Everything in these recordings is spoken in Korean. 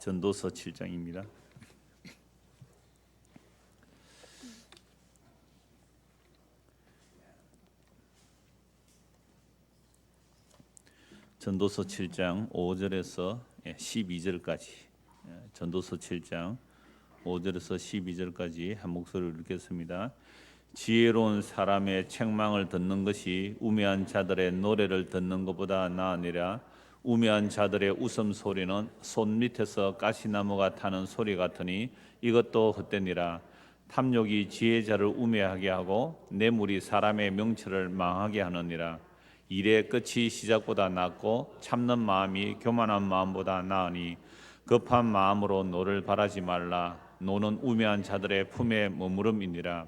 전도서 7장입니다. 전도서 7장 5절에서 12절까지 전도서 7장 5절에서 12절까지 한 목소리로 읽겠습니다. 지혜로운 사람의 책망을 듣는 것이 우매한 자들의 노래를 듣는 것보다 나으니라. 우매한 자들의 웃음소리는 손 밑에서 가시나무가 타는 소리 같으니 이것도 헛되니라. 탐욕이 지혜자를 우매하게 하고 뇌물이 사람의 명철을 망하게 하느니라. 일의 끝이 시작보다 낫고 참는 마음이 교만한 마음보다 나으니 급한 마음으로 노를 바라지 말라. 노는 우매한 자들의 품에 머무름이니라.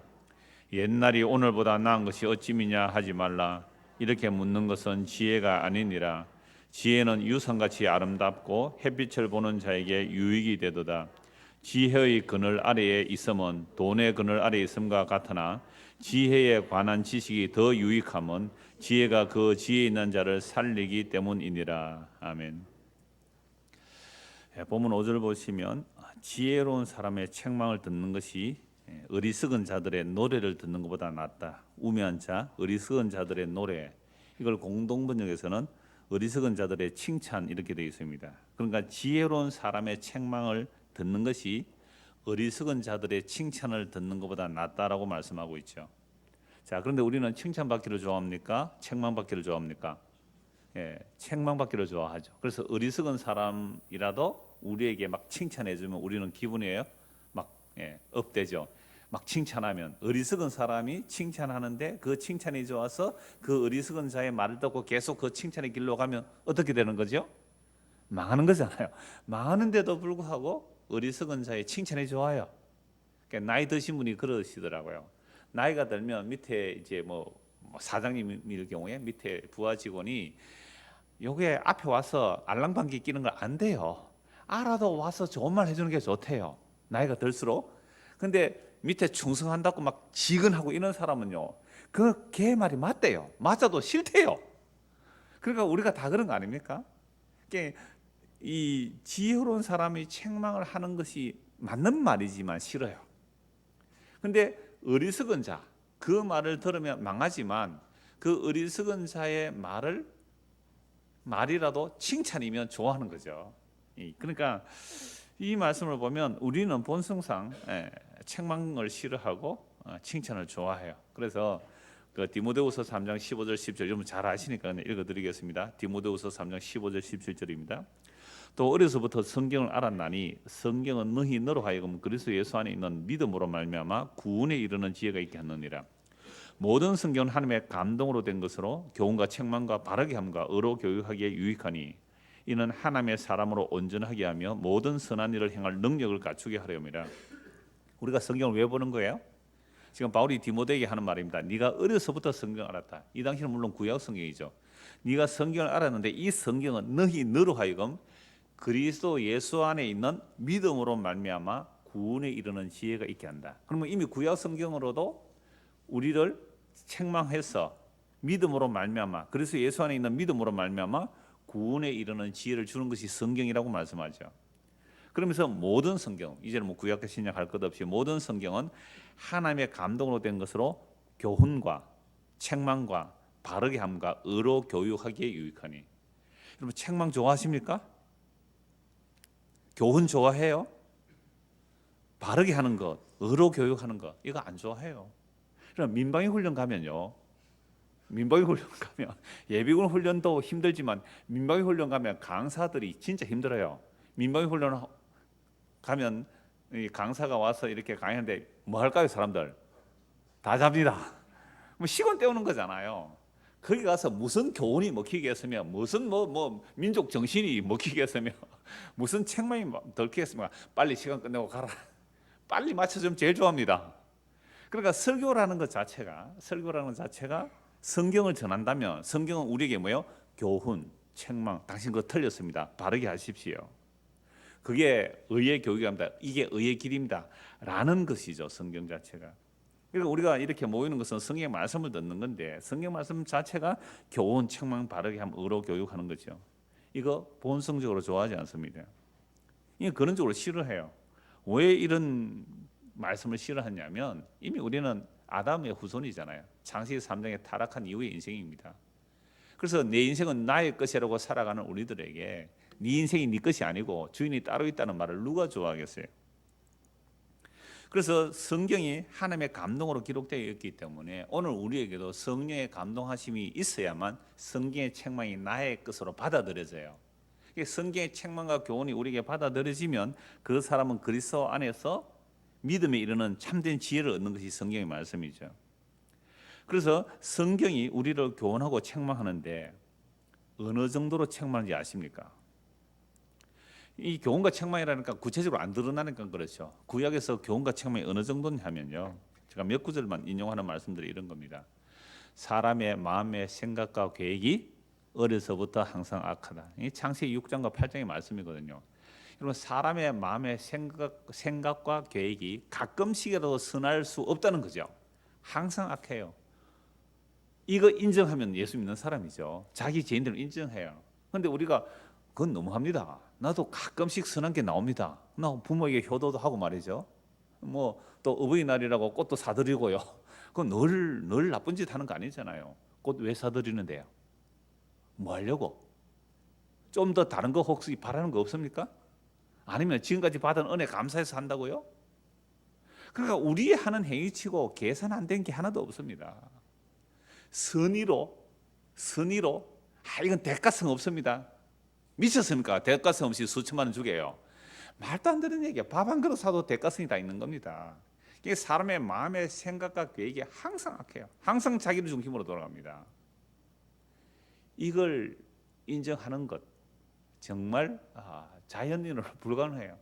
옛날이 오늘보다 나은 것이 어찌미냐 하지 말라. 이렇게 묻는 것은 지혜가 아니니라. 지혜는 유성같이 아름답고 햇빛을 보는 자에게 유익이 되도다. 지혜의 그늘 아래에 있음은 돈의 그늘 아래에 있음과 같으나 지혜에 관한 지식이 더 유익함은 지혜가 그 지혜 있는 자를 살리기 때문이니라. 아멘. 본문 5절 보시면 지혜로운 사람의 책망을 듣는 것이 어리석은 자들의 노래를 듣는 것보다 낫다. 우매한 자, 어리석은 자들의 노래. 이걸 공동번역에서는 어리석은 자들의 칭찬 이렇게 되어 있습니다. 그러니까 지혜로운 사람의 책망을 듣는 것이 어리석은 자들의 칭찬을 듣는 것보다 낫다라고 말씀하고 있죠. 자, 그런데 우리는 칭찬받기를 좋아합니까? 책망받기를 좋아합니까? 책망받기를 좋아하죠. 그래서 어리석은 사람이라도 우리에게 막 칭찬해주면 우리는 기분이에요. 막 업되죠. 막 칭찬하면 어리석은 사람이 칭찬하는데 그 칭찬이 좋아서 그 어리석은 자의 말을 듣고 계속 그 칭찬의 길로 가면 어떻게 되는 거죠? 망하는 거잖아요. 망하는데도 불구하고 어리석은 자의 칭찬이 좋아요. 그러니까 나이 드신 분이 그러시더라고요. 나이가 들면 밑에 이제 뭐 사장님일 경우에 밑에 부하 직원이 요게 앞에 와서 알랑방귀 끼는 거 안 돼요. 알아도 와서 좋은 말 해주는 게 좋대요. 나이가 들수록. 근데 밑에 충성한다고 막 지근하고 이런 사람은요, 그 걔 말이 맞대요. 맞아도 싫대요. 그러니까 우리가 다 그런 거 아닙니까? 그러니까 이 지혜로운 사람이 책망을 하는 것이 맞는 말이지만 싫어요. 근데 어리석은 자, 그 말을 들으면 망하지만 그 어리석은 자의 말이라도 칭찬이면 좋아하는 거죠. 그러니까 이 말씀을 보면 우리는 본성상 책망을 싫어하고 칭찬을 좋아해요. 그래서 그 디모데후서 3장 15절 10절 여러분 잘 아시니까 읽어드리겠습니다. 디모데후서 3장 15절 17절입니다. 또 어려서부터 성경을 알았나니 성경은 너희 너로 하여금 그리스도 예수 안에 있는 믿음으로 말미암아 구원에 이르는 지혜가 있게 하느니라. 모든 성경은 하나님의 감동으로 된 것으로 교훈과 책망과 바르게 함과 의로 교육하기에 유익하니 이는 하나님의 사람으로 온전하게 하며 모든 선한 일을 행할 능력을 갖추게 하려 함이라. 우리가 성경을 왜 보는 거예요? 지금 바울이 디모데에게 하는 말입니다. 네가 어려서부터 성경을 알았다. 이 당시는 물론 구약 성경이죠. 네가 성경을 알았는데 이 성경은 너로 하여금 그리스도 예수 안에 있는 믿음으로 말미암아 구원에 이르는 지혜가 있게 한다. 그러면 이미 구약 성경으로도 우리를 책망해서 믿음으로 말미암아 그리스도 예수 안에 있는 믿음으로 말미암아 구원에 이르는 지혜를 주는 것이 성경이라고 말씀하죠. 그러면서 모든 성경, 이제는 뭐 구약과 신약 할 것 없이 모든 성경은 하나님의 감동으로 된 것으로 교훈과 책망과 바르게 함과 의로 교육하기에 유익하니. 여러분 책망 좋아하십니까? 교훈 좋아해요? 바르게 하는 것, 의로 교육하는 것 이거 안 좋아해요. 그럼 민방위 훈련 가면요. 민방위 훈련 가면 예비군 훈련도 힘들지만 민방위 훈련 가면 강사들이 진짜 힘들어요. 민방위 훈련 가면 이 강사가 와서 이렇게 강의하는데 뭐 할까요? 사람들 다 잡니다. 뭐 시간 때우는 거잖아요. 거기 가서 무슨 교훈이 먹히겠으며 무슨 뭐 민족 정신이 먹히겠으며 무슨 책망이 덜키겠으며 빨리 시간 끝내고 가라. 빨리 맞춰주면 제일 좋아합니다. 그러니까 설교라는 것 자체가 성경을 전한다면 성경은 우리에게 뭐예요? 교훈, 책망, 당신 그거 틀렸습니다. 바르게 하십시오. 그게 의의 교육입니다. 이게 의의 길입니다. 라는 것이죠. 성경 자체가. 그러니까 우리가 이렇게 모이는 것은 성경 말씀을 듣는 건데 성경 말씀 자체가 교훈, 책망, 바르게 함, 의로 교육하는 거죠. 이거 본성적으로 좋아하지 않습니다. 이게 그런 쪽으로 싫어해요. 왜 이런 말씀을 싫어하냐면 이미 우리는 아담의 후손이잖아요. 창세기 3장에 타락한 이후의 인생입니다. 그래서 내 인생은 나의 것이라고 살아가는 우리들에게 네 인생이 네 것이 아니고 주인이 따로 있다는 말을 누가 좋아하겠어요? 그래서 성경이 하나님의 감동으로 기록되어 있기 때문에 오늘 우리에게도 성령의 감동하심이 있어야만 성경의 책망이 나의 것으로 받아들여져요. 성경의 책망과 교훈이 우리에게 받아들여지면 그 사람은 그리스도 안에서 믿음에 이르는 참된 지혜를 얻는 것이 성경의 말씀이죠. 그래서 성경이 우리를 교훈하고 책망하는데 어느 정도로 책망하는지 아십니까? 이 교훈과 책망이라니까 구체적으로 안 드러나니까 그렇죠. 구약에서 교훈과 책망이 어느 정도냐면요, 제가 몇 구절만 인용하는 말씀들이 이런 겁니다. 사람의 마음의 생각과 계획이 어려서부터 항상 악하다. 이 창세기 6장과 8장의 말씀이거든요. 여러분, 사람의 마음의 생각과 계획이 가끔씩이라도 선할 수 없다는 거죠. 항상 악해요. 이거 인정하면 예수 믿는 사람이죠. 자기 죄인들을 인정해요. 그런데 우리가 그건 너무합니다. 나도 가끔씩 선한 게 나옵니다. 나 부모에게 효도도 하고 말이죠. 뭐 또 어버이날이라고 꽃도 사드리고요. 그건 늘 나쁜 짓 하는 거 아니잖아요. 꽃 왜 사드리는데요? 뭐 하려고? 좀 더 다른 거 혹시 바라는 거 없습니까? 아니면 지금까지 받은 은혜 감사해서 한다고요? 그러니까 우리 하는 행위치고 계산 안 된 게 하나도 없습니다. 선의로 이건 대가성 없습니다. 미쳤습니까? 대가성 없이 수천만 원 주게요. 말도 안 되는 얘기야. 밥 한 그릇 사도 대가성이 다 있는 겁니다. 이게 사람의 마음의 생각과 계획이 항상 악해요. 항상 자기를 중심으로 돌아갑니다. 이걸 인정하는 것 정말 자연인으로 불가능해요.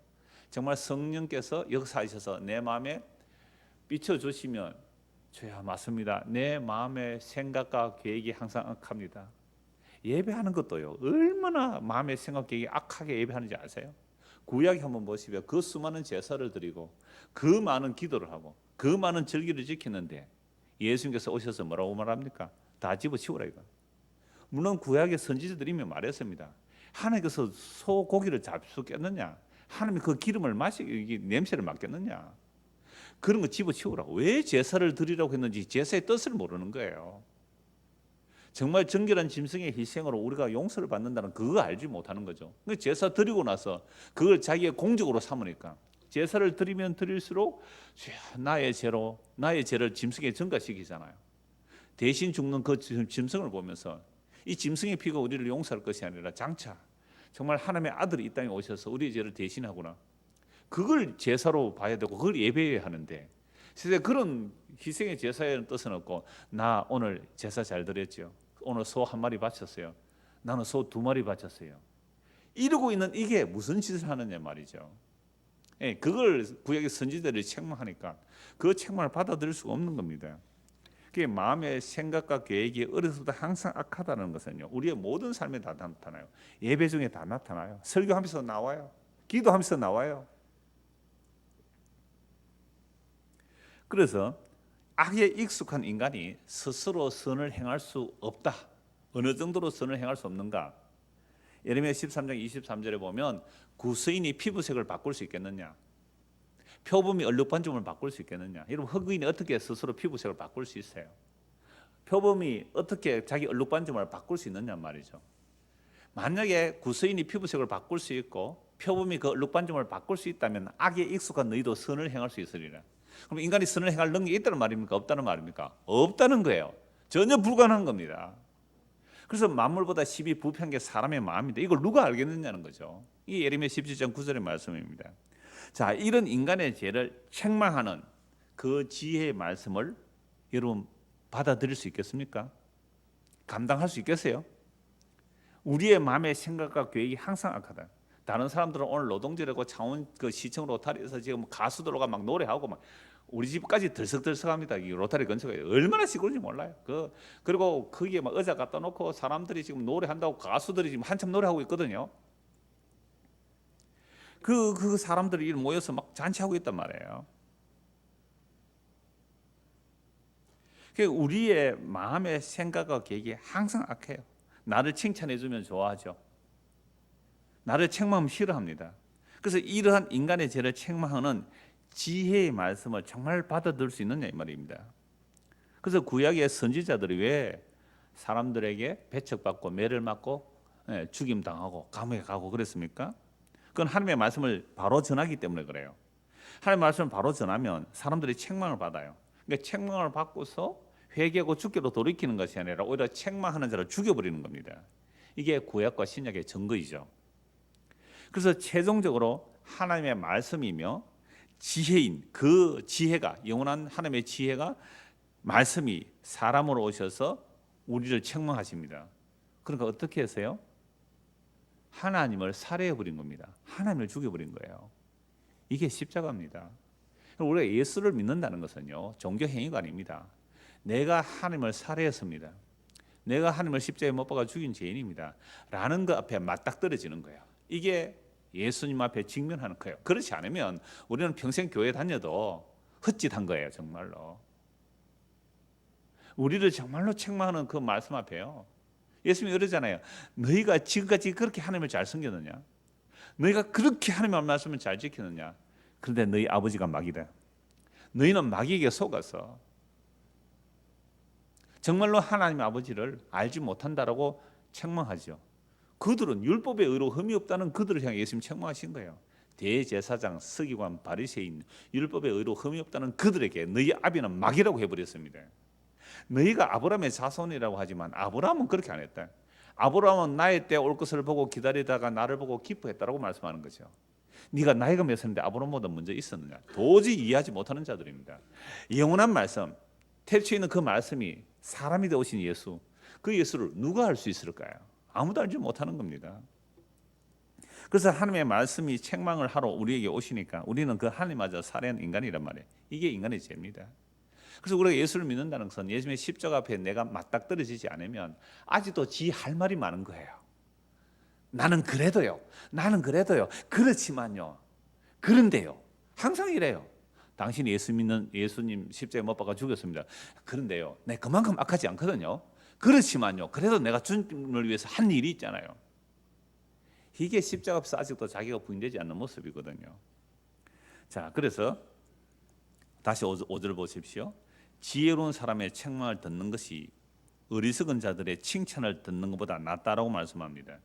정말 성령께서 역사하셔서 내 마음에 비춰주시면 주야 맞습니다. 내 마음의 생각과 계획이 항상 악합니다. 예배하는 것도요, 얼마나 마음의 생각 계획이 악하게 예배하는지 아세요? 구약에 한번 보시면 그 수많은 제사를 드리고 그 많은 기도를 하고 그 많은 절기를 지키는데 예수님께서 오셔서 뭐라고 말합니까? 다 집어치우라 이거. 물론 구약의 선지자들이 말했습니다. 하나님께서 소고기를 잡수겠느냐? 하나님이 그 기름을 냄새를 맡겠느냐? 그런 거 집어치우라고. 왜 제사를 드리라고 했는지 제사의 뜻을 모르는 거예요. 정말 정결한 짐승의 희생으로 우리가 용서를 받는다는 그거 알지 못하는 거죠. 제사 드리고 나서 그걸 자기의 공적으로 삼으니까 제사를 드리면 드릴수록 나의 죄를 짐승에 전가시키잖아요. 대신 죽는 그 짐승을 보면서 이 짐승의 피가 우리를 용서할 것이 아니라 장차 정말 하나님의 아들이 이 땅에 오셔서 우리의 죄를 대신하구나. 그걸 제사로 봐야 되고 그걸 예배해야 하는데 세상에 그런 희생의 제사에는 뜻은 없고 나 오늘 제사 잘 드렸죠. 오늘 소 한 마리 바쳤어요. 나는 소 2마리 바쳤어요. 이러고 있는 이게 무슨 짓을 하느냐 말이죠. 그걸 구약의 선지자들이 책망하니까 그 책망을 받아들일 수가 없는 겁니다. 그게 마음의 생각과 계획이 어려서부터 항상 악하다는 것은요, 우리의 모든 삶에 다 나타나요. 예배 중에 다 나타나요. 설교하면서 나와요. 기도하면서 나와요. 그래서 악에 익숙한 인간이 스스로 선을 행할 수 없다. 어느 정도로 선을 행할 수 없는가? 예레미야 13장 23절에 보면 구스인이 피부색을 바꿀 수 있겠느냐? 표범이 얼룩반점을 바꿀 수 있겠느냐? 여러분, 흑인이 어떻게 스스로 피부색을 바꿀 수 있어요? 표범이 어떻게 자기 얼룩반점을 바꿀 수 있느냐 말이죠. 만약에 구스인이 피부색을 바꿀 수 있고 표범이 그 얼룩반점을 바꿀 수 있다면 악에 익숙한 너희도 선을 행할 수 있으리라. 그럼 인간이 선을 행할 능력이 있다는 말입니까? 없다는 말입니까? 없다는 거예요. 전혀 불가능한 겁니다. 그래서 만물보다 십이 부패한 게 사람의 마음인데 이걸 누가 알겠느냐는 거죠. 이게 예레미야 17장 9절의 말씀입니다. 자, 이런 인간의 죄를 책망하는 그 지혜의 말씀을 여러분 받아들일 수 있겠습니까? 감당할 수 있겠어요? 우리의 마음의 생각과 계획이 항상 악하다. 다른 사람들은 오늘 노동절이고 창원 그 시청 로타리에서 지금 가수들과 막 노래하고 막 우리 집까지 들썩들썩합니다. 이 로타리 근처가 얼마나 시끄러운지 몰라요. 그리고 거기에 막 의자 갖다 놓고 사람들이 지금 노래한다고 가수들이 지금 한참 노래하고 있거든요. 그 사람들이 모여서 막 잔치하고 있단 말이에요. 우리의 마음의 생각과 계획이 항상 악해요. 나를 칭찬해 주면 좋아하죠. 나를 책망하면 싫어합니다. 그래서 이러한 인간의 죄를 책망하는 지혜의 말씀을 정말 받아들일 수 있느냐 이 말입니다. 그래서 구약의 선지자들이 왜 사람들에게 배척받고 매를 맞고 죽임당하고 감옥에 가고 그랬습니까? 그건 하나님의 말씀을 바로 전하기 때문에 그래요. 하나님의 말씀을 바로 전하면 사람들이 책망을 받아요. 그러니까 책망을 받고서 회개하고 주께로 돌이키는 것이 아니라 오히려 책망하는 자를 죽여버리는 겁니다. 이게 구약과 신약의 증거이죠. 그래서 최종적으로 하나님의 말씀이며 지혜인 그 지혜가 영원한 하나님의 지혜가 말씀이 사람으로 오셔서 우리를 책망하십니다. 그러니까 어떻게 했어요? 하나님을 살해해버린 겁니다. 하나님을 죽여버린 거예요. 이게 십자가입니다. 우리가 예수를 믿는다는 것은요 종교 행위가 아닙니다. 내가 하나님을 살해했습니다. 내가 하나님을 십자가에 못 박아 죽인 죄인입니다. 라는 것 앞에 맞닥뜨려지는 거예요. 이게 예수님 앞에 직면하는 거예요. 그렇지 않으면 우리는 평생 교회 다녀도 헛짓한 거예요. 정말로. 우리를 정말로 책망하는 그 말씀 앞에요. 예수님이 그러잖아요. 너희가 지금까지 그렇게 하나님을 잘 섬겼느냐? 너희가 그렇게 하나님의 말씀을 잘 지켰느냐? 그런데 너희 아버지가 마귀다. 너희는 마귀에게 속아서 정말로 하나님의 아버지를 알지 못한다라고 책망하죠. 그들은 율법의 의로 흠이 없다는 그들을 향해 예수님 책망하신 거예요. 대제사장, 서기관, 바리새인, 율법의 의로 흠이 없다는 그들에게 너희 아비는 마귀라고 해버렸습니다. 너희가 아브라함의 자손이라고 하지만 아브라함은 그렇게 안 했다. 아브라함은 나의 때 올 것을 보고 기다리다가 나를 보고 기뻐했다라고 말씀하는 거죠. 네가 나이가 몇 살인데 아브라함보다 먼저 있었느냐? 도저히 이해하지 못하는 자들입니다. 영원한 말씀, 태초에 있는 그 말씀이 사람이 되오신 예수, 그 예수를 누가 알 수 있을까요? 아무도 알지 못하는 겁니다. 그래서 하나님의 말씀이 책망을 하러 우리에게 오시니까 우리는 그 하나님마저 살해한 인간이란 말이에요. 이게 인간의 죄입니다. 그래서 우리가 예수를 믿는다는 것은 예수님의 십자가 앞에 내가 맞닥뜨려지지 않으면 아직도 지 할 말이 많은 거예요. 나는 그래도요. 그렇지만요. 그런데요. 항상 이래요. 당신이 예수님 십자가에 못 박아 죽였습니다. 그런데요. 내 그만큼 악하지 않거든요. 그렇지만요. 그래도 내가 주님을 위해서 한 일이 있잖아요. 이게 십자가 앞에서 아직도 자기가 부인되지 않는 모습이거든요. 자, 그래서 다시 5절 보십시오. 지혜로운 사람의 책망을 듣는 것이 어리석은 자들의 칭찬을 듣는 것보다 낫다라고 말씀합니다.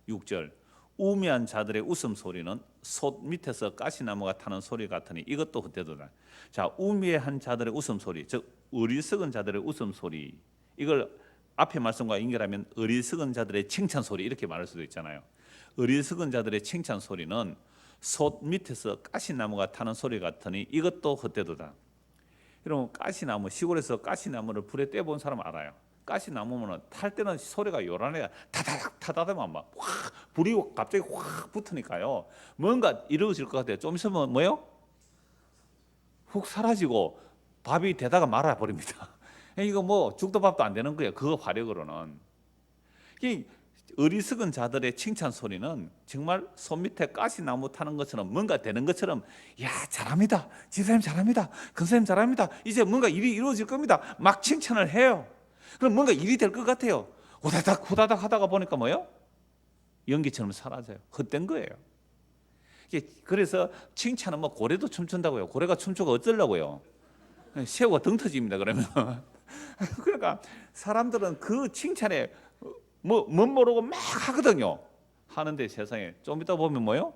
6절 우매한 자들의 웃음소리는 솥 밑에서 가시나무가 타는 소리 같으니 이것도 헛되도다. 자, 우매한 자들의 웃음소리, 즉 어리석은 자들의 웃음소리, 이걸 앞에 말씀과 연결하면 어리석은 자들의 칭찬소리 이렇게 말할 수도 있잖아요. 어리석은 자들의 칭찬소리는 솥 밑에서 가시나무가 타는 소리 같으니 이것도 헛되도다. 여러분, 가시나무, 시골에서 가시나무를 불에 떼본 사람 알아요. 가시나무는 탈 때는 소리가 요란해요. 타다닥타다닥만 막 확 불이 갑자기 확 붙으니까요. 뭔가 이루어질 것 같아요. 좀 있으면 뭐요? 훅 사라지고 밥이 되다가 말아 버립니다. 이거 뭐 죽도 밥도 안 되는 거예요. 그 화력으로는. 이 어리석은 자들의 칭찬 소리는 정말 손 밑에 가시나무 타는 것처럼 뭔가 되는 것처럼, 야 잘합니다, 집사님 잘합니다, 큰사님 잘합니다, 이제 뭔가 일이 이루어질 겁니다, 막 칭찬을 해요. 그럼 뭔가 일이 될 것 같아요. 후다닥 하다가 보니까 뭐예요? 연기처럼 사라져요. 헛된 거예요. 그래서 칭찬은 뭐 고래도 춤춘다고요. 고래가 춤추고 어쩌려고요? 새우가 등 터집니다. 그러면 그러니까 사람들은 그 칭찬에 뭐 모르고 막 하거든요. 하는데 세상에 좀 이따 보면 뭐요?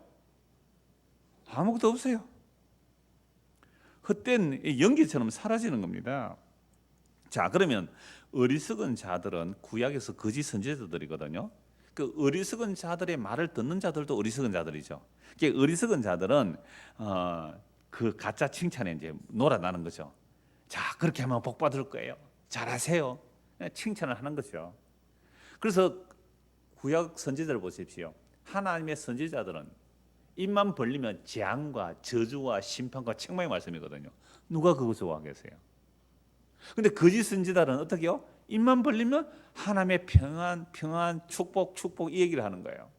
아무것도 없어요. 헛된 연기처럼 사라지는 겁니다. 자, 그러면 어리석은 자들은 구약에서 거짓 선지자들이거든요. 그 어리석은 자들의 말을 듣는 자들도 어리석은 자들이죠. 어리석은 자들은 그 가짜 칭찬에 이제 놀아나는 거죠. 자, 그렇게 하면 복 받을 거예요. 잘하세요. 칭찬을 하는 거죠. 그래서 구약 선지자를 보십시오. 하나님의 선지자들은 입만 벌리면 재앙과 저주와 심판과 책망의 말씀이거든요. 누가 그거 좋아하겠어요? 근데 거짓 선지자들은 어떻게요? 입만 벌리면 하나님의 평안, 축복 이 얘기를 하는 거예요.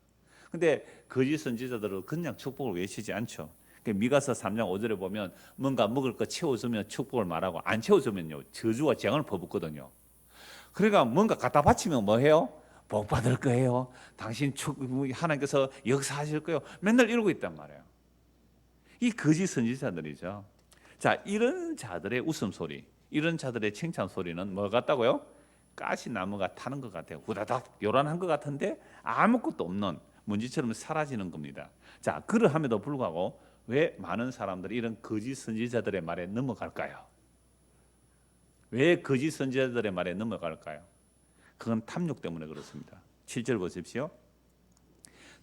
근데 거짓 선지자들은 그냥 축복을 외치지 않죠. 미가서 3장 5절에 보면 뭔가 먹을 거 채워주면 축복을 말하고 안 채워주면요 저주와 재앙을 퍼붓거든요. 그러니까 뭔가 갖다 바치면 뭐 해요? 복 받을 거예요. 당신 하나님께서 역사하실 거예요. 맨날 이러고 있단 말이에요. 이 거짓 선지자들이죠. 자, 이런 자들의 웃음소리, 이런 자들의 칭찬 소리는 뭐 같다고요? 가시나무가 타는 것 같아요. 후다닥 요란한 것 같은데 아무것도 없는 먼지처럼 사라지는 겁니다. 자, 그러함에도 불구하고 왜 많은 사람들이 이런 거짓 선지자들의 말에 넘어갈까요? 왜 거짓 선지자들의 말에 넘어갈까요? 그건 탐욕 때문에 그렇습니다. 7절 보십시오.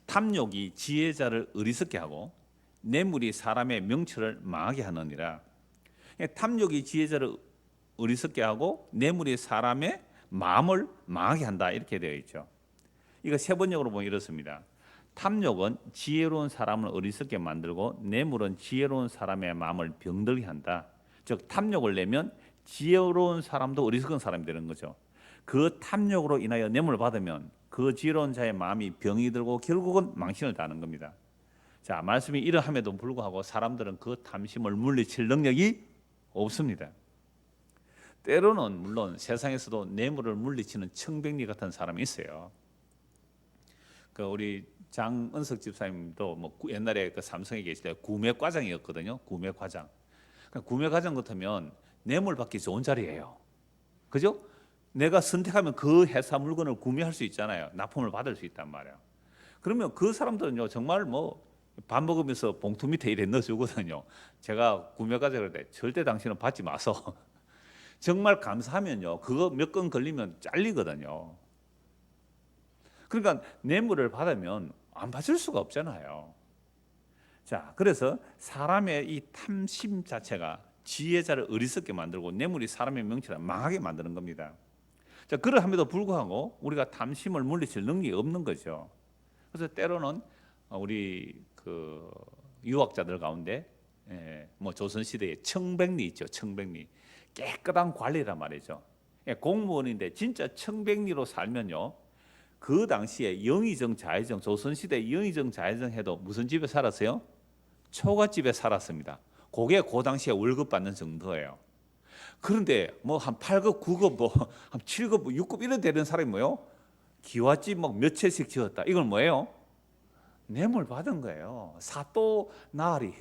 탐욕이 지혜자를 어리석게 하고 뇌물이 사람의 명철을 망하게 하느니라. 탐욕이 지혜자를 어리석게 하고 뇌물이 사람의 마음을 망하게 한다, 이렇게 되어 있죠. 이거 세번역으로 보면 이렇습니다. 탐욕은 지혜로운 사람을 어리석게 만들고 뇌물은 지혜로운 사람의 마음을 병들게 한다. 즉 탐욕을 내면 지혜로운 사람도 어리석은 사람이 되는 거죠. 그 탐욕으로 인하여 뇌물을 받으면 그 지혜로운 자의 마음이 병이 들고 결국은 망신을 당하는 겁니다. 자, 말씀이 이러함에도 불구하고 사람들은 그 탐심을 물리칠 능력이 없습니다. 때로는 물론 세상에서도 뇌물을 물리치는 청백리 같은 사람이 있어요. 그 우리 장은석 집사님도 뭐 옛날에 그 삼성에 계실 때 구매과장이었거든요. 구매과장. 그러니까 구매과장 같으면 뇌물 받기 좋은 자리예요. 그죠? 내가 선택하면 그 회사 물건을 구매할 수 있잖아요. 납품을 받을 수 있단 말이에요. 그러면 그 사람들은요, 정말 뭐 밥 먹으면서 봉투 밑에 이래 넣어주거든요. 제가 구매과장을 할 때 절대 당신은 받지 마서 정말 감사하면요, 그거 몇 건 걸리면 잘리거든요. 그러니까 뇌물을 받으면 안 받을 수가 없잖아요. 자, 그래서 사람의 이 탐심 자체가 지혜자를 어리석게 만들고 뇌물이 사람의 명철을 망하게 만드는 겁니다. 자, 그러함에도 불구하고 우리가 탐심을 물리칠 능력이 없는 거죠. 그래서 때로는 우리 그 유학자들 가운데 뭐 조선 시대에 청백리 있죠. 청백리 깨끗한 관리란 말이죠. 공무원인데 진짜 청백리로 살면요, 그 당시에 영의정 자의정, 조선시대 영의정 자의정 해도 무슨 집에 살았어요? 초가집에 살았습니다. 그게 그 당시에 월급 받는 정도예요. 그런데 뭐 한 8급, 9급, 뭐 한 7급, 6급 이런 되는 사람이 뭐예요? 기와집 막 몇 채씩 지었다. 이건 뭐예요? 뇌물 받은 거예요. 사또 나리,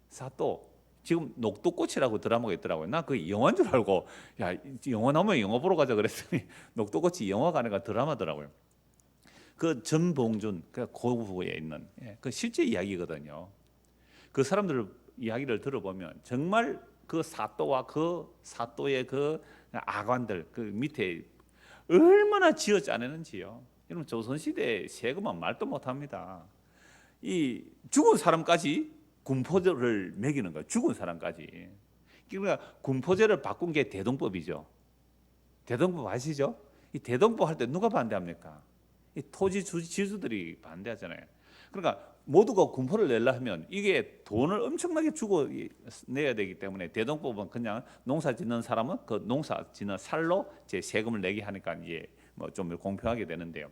사또. 지금 녹두꽃이라고 드라마가 있더라고요. 나 그 영화인 줄 알고, 야, 영화 나오면 영화 보러 가자 그랬더니 녹두꽃이 영화가 아니라 드라마더라고요. 그 전봉준, 그 고부에 있는 그 실제 이야기거든요. 그 사람들 이야기를 들어보면 정말 그 사또와 그 사또의 그 아관들 그 밑에 얼마나 지어 짜내는지요. 여러분 조선시대 세금은 말도 못합니다. 이 죽은 사람까지 군포제를 매기는 거예요. 죽은 사람까지. 그러니까 군포제를 바꾼 게 대동법이죠. 대동법 아시죠? 이 대동법 할 때 누가 반대합니까? 이 토지 지주들이 반대하잖아요. 그러니까 모두가 군포를 내려 하면 이게 돈을 엄청나게 주고 내야 되기 때문에 대동법은 그냥 농사 짓는 사람은 그 농사 짓는 살로 제 세금을 내게 하니까 이제 뭐 좀 공평하게 되는데요.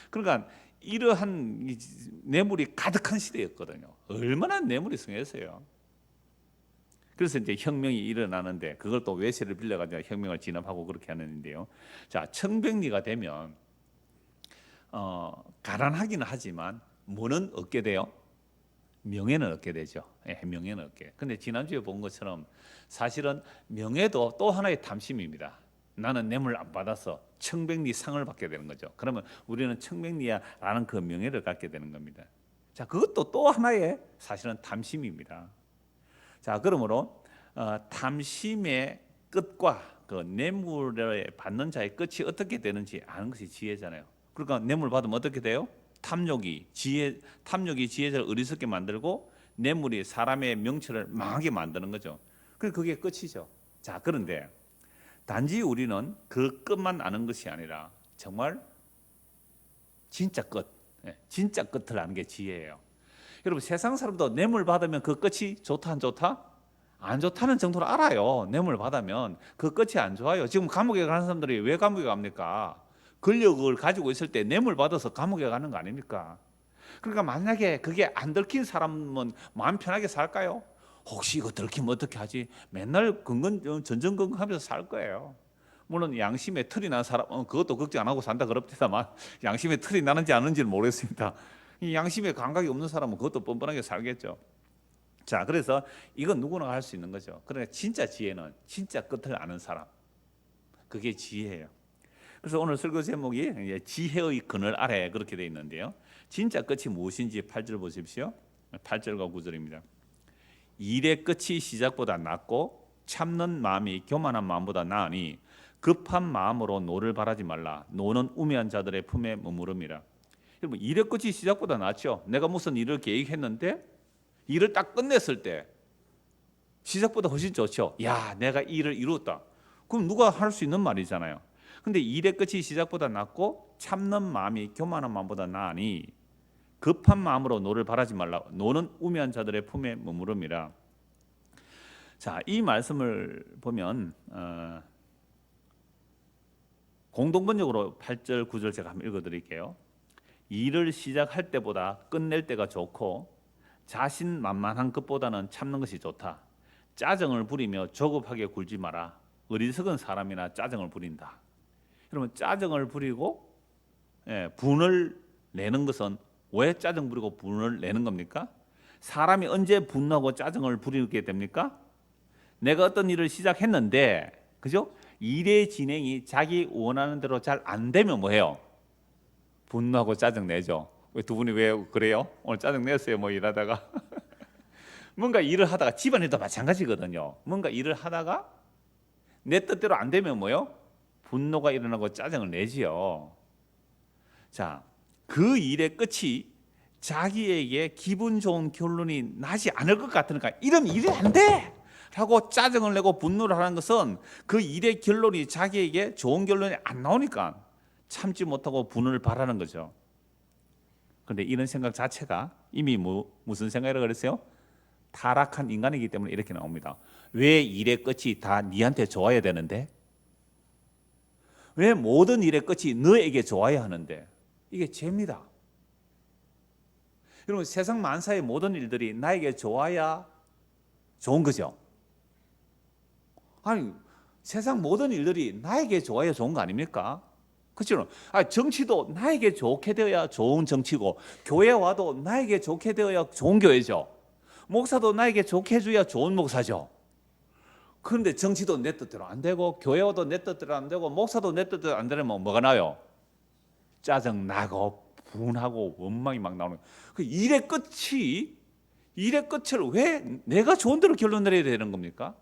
그러니까 이러한 뇌물이 가득한 시대였거든요. 얼마나 뇌물이 승했어요. 그래서 이제 혁명이 일어나는데 그걸 또 외세를 빌려가지고 혁명을 진압하고 그렇게 하는데요. 자, 청백리가 되면 가난하기는 하지만 뭐는 얻게 돼요? 명예는 얻게 되죠. 명예는 얻게. 근데 지난주에 본 것처럼 사실은 명예도 또 하나의 탐심입니다. 나는 뇌물 안 받아서 청백리 상을 받게 되는 거죠. 그러면 우리는 청백리야라는 그 명예를 갖게 되는 겁니다. 자, 그것도 또 하나의 사실은 탐심입니다. 자, 그러므로 탐심의 끝과 그 뇌물을 받는 자의 끝이 어떻게 되는지 아는 것이 지혜잖아요. 그러니까 뇌물 받으면 어떻게 돼요? 탐욕이 지혜자를 어리석게 만들고 뇌물이 사람의 명철을 망하게 만드는 거죠. 그게 끝이죠. 자, 그런데 단지 우리는 그 끝만 아는 것이 아니라 정말 진짜 끝, 진짜 끝을 아는 게 지혜예요. 여러분 세상 사람도 뇌물 받으면 그 끝이 좋다 안 좋다? 안 좋다는 정도로 알아요. 뇌물 받으면 그 끝이 안 좋아요. 지금 감옥에 가는 사람들이 왜 감옥에 갑니까? 권력을 가지고 있을 때 뇌물 받아서 감옥에 가는 거 아닙니까? 그러니까 만약에 그게 안 들킨 사람은 마음 편하게 살까요? 혹시 이거 들키면 어떻게 하지? 맨날 전전긍긍하면서 살 거예요. 물론 양심에 틀이 난 사람 그것도 걱정 안 하고 산다 그럽니다만 양심에 틀이 나는지 안 나는지는 모르겠습니다. 이 양심에 감각이 없는 사람은 그것도 뻔뻔하게 살겠죠. 자, 그래서 이건 누구나 할 수 있는 거죠. 그러니까 진짜 지혜는 진짜 끝을 아는 사람, 그게 지혜예요. 그래서 오늘 설교 제목이 지혜의 그늘 아래 그렇게 되어 있는데요. 진짜 끝이 무엇인지 8절 보십시오. 8절과 9절입니다. 일의 끝이 시작보다 낫고 참는 마음이 교만한 마음보다 나으니 급한 마음으로 노를 바라지 말라. 노는 우매한 자들의 품에 머무름이라. 여러분, 일의 끝이 시작보다 낫죠. 내가 무슨 일을 계획했는데 일을 딱 끝냈을 때 시작보다 훨씬 좋죠. 야, 내가 이 일을 이루었다. 그럼 누가 할 수 있는 말이잖아요. 근데 일의 끝이 시작보다 낫고 참는 마음이 교만한 마음보다 나으니 급한 마음으로 노를 바라지 말라. 노는 우매한 자들의 품에 머무름이라. 자, 이 말씀을 보면 공동번역으로 8절 9절 제가 한번 읽어드릴게요. 일을 시작할 때보다 끝낼 때가 좋고 자신만만한 것보다는 참는 것이 좋다. 짜증을 부리며 조급하게 굴지 마라. 어리석은 사람이나 짜증을 부린다. 여러분, 짜증을 부리고 분을 내는 것은 왜 짜증 부리고 분을 내는 겁니까? 사람이 언제 분노하고 짜증을 부리게 됩니까? 내가 어떤 일을 시작했는데, 그죠? 일의 진행이 자기 원하는 대로 잘 안 되면 뭐해요? 분노하고 짜증 내죠. 두 분이 왜 그래요? 오늘 짜증 냈어요, 뭐 일하다가. 뭔가 일을 하다가, 집안에도 마찬가지거든요. 뭔가 일을 하다가 내 뜻대로 안 되면 뭐요? 분노가 일어나고 짜증을 내지요. 자, 그 일의 끝이 자기에게 기분 좋은 결론이 나지 않을 것 같으니까 이러면 일이 안 돼! 라고 짜증을 내고 분노를 하는 것은 그 일의 결론이 자기에게 좋은 결론이 안 나오니까 참지 못하고 분을 바라는 거죠. 그런데 이런 생각 자체가 이미 무슨 생각이라고 그랬어요? 타락한 인간이기 때문에 이렇게 나옵니다. 왜 일의 끝이 다 니한테 좋아야 되는데? 왜 모든 일의 끝이 너에게 좋아야 하는데? 이게 죄입니다. 여러분, 세상 만사의 모든 일들이 나에게 좋아야 좋은 거죠. 아니, 세상 모든 일들이 나에게 좋아야 좋은 거 아닙니까? 그렇죠? 정치도 나에게 좋게 되어야 좋은 정치고, 교회 와도 나에게 좋게 되어야 좋은 교회죠. 목사도 나에게 좋게 해줘야 좋은 목사죠. 그런데 정치도 내 뜻대로 안 되고, 교회 와도 내 뜻대로 안 되고, 목사도 내 뜻대로 안 되면 뭐가 나요? 짜증 나고 분하고 원망이 막 나오는. 그 일의 끝을 왜 내가 좋은 대로 결론 내려야 되는 겁니까?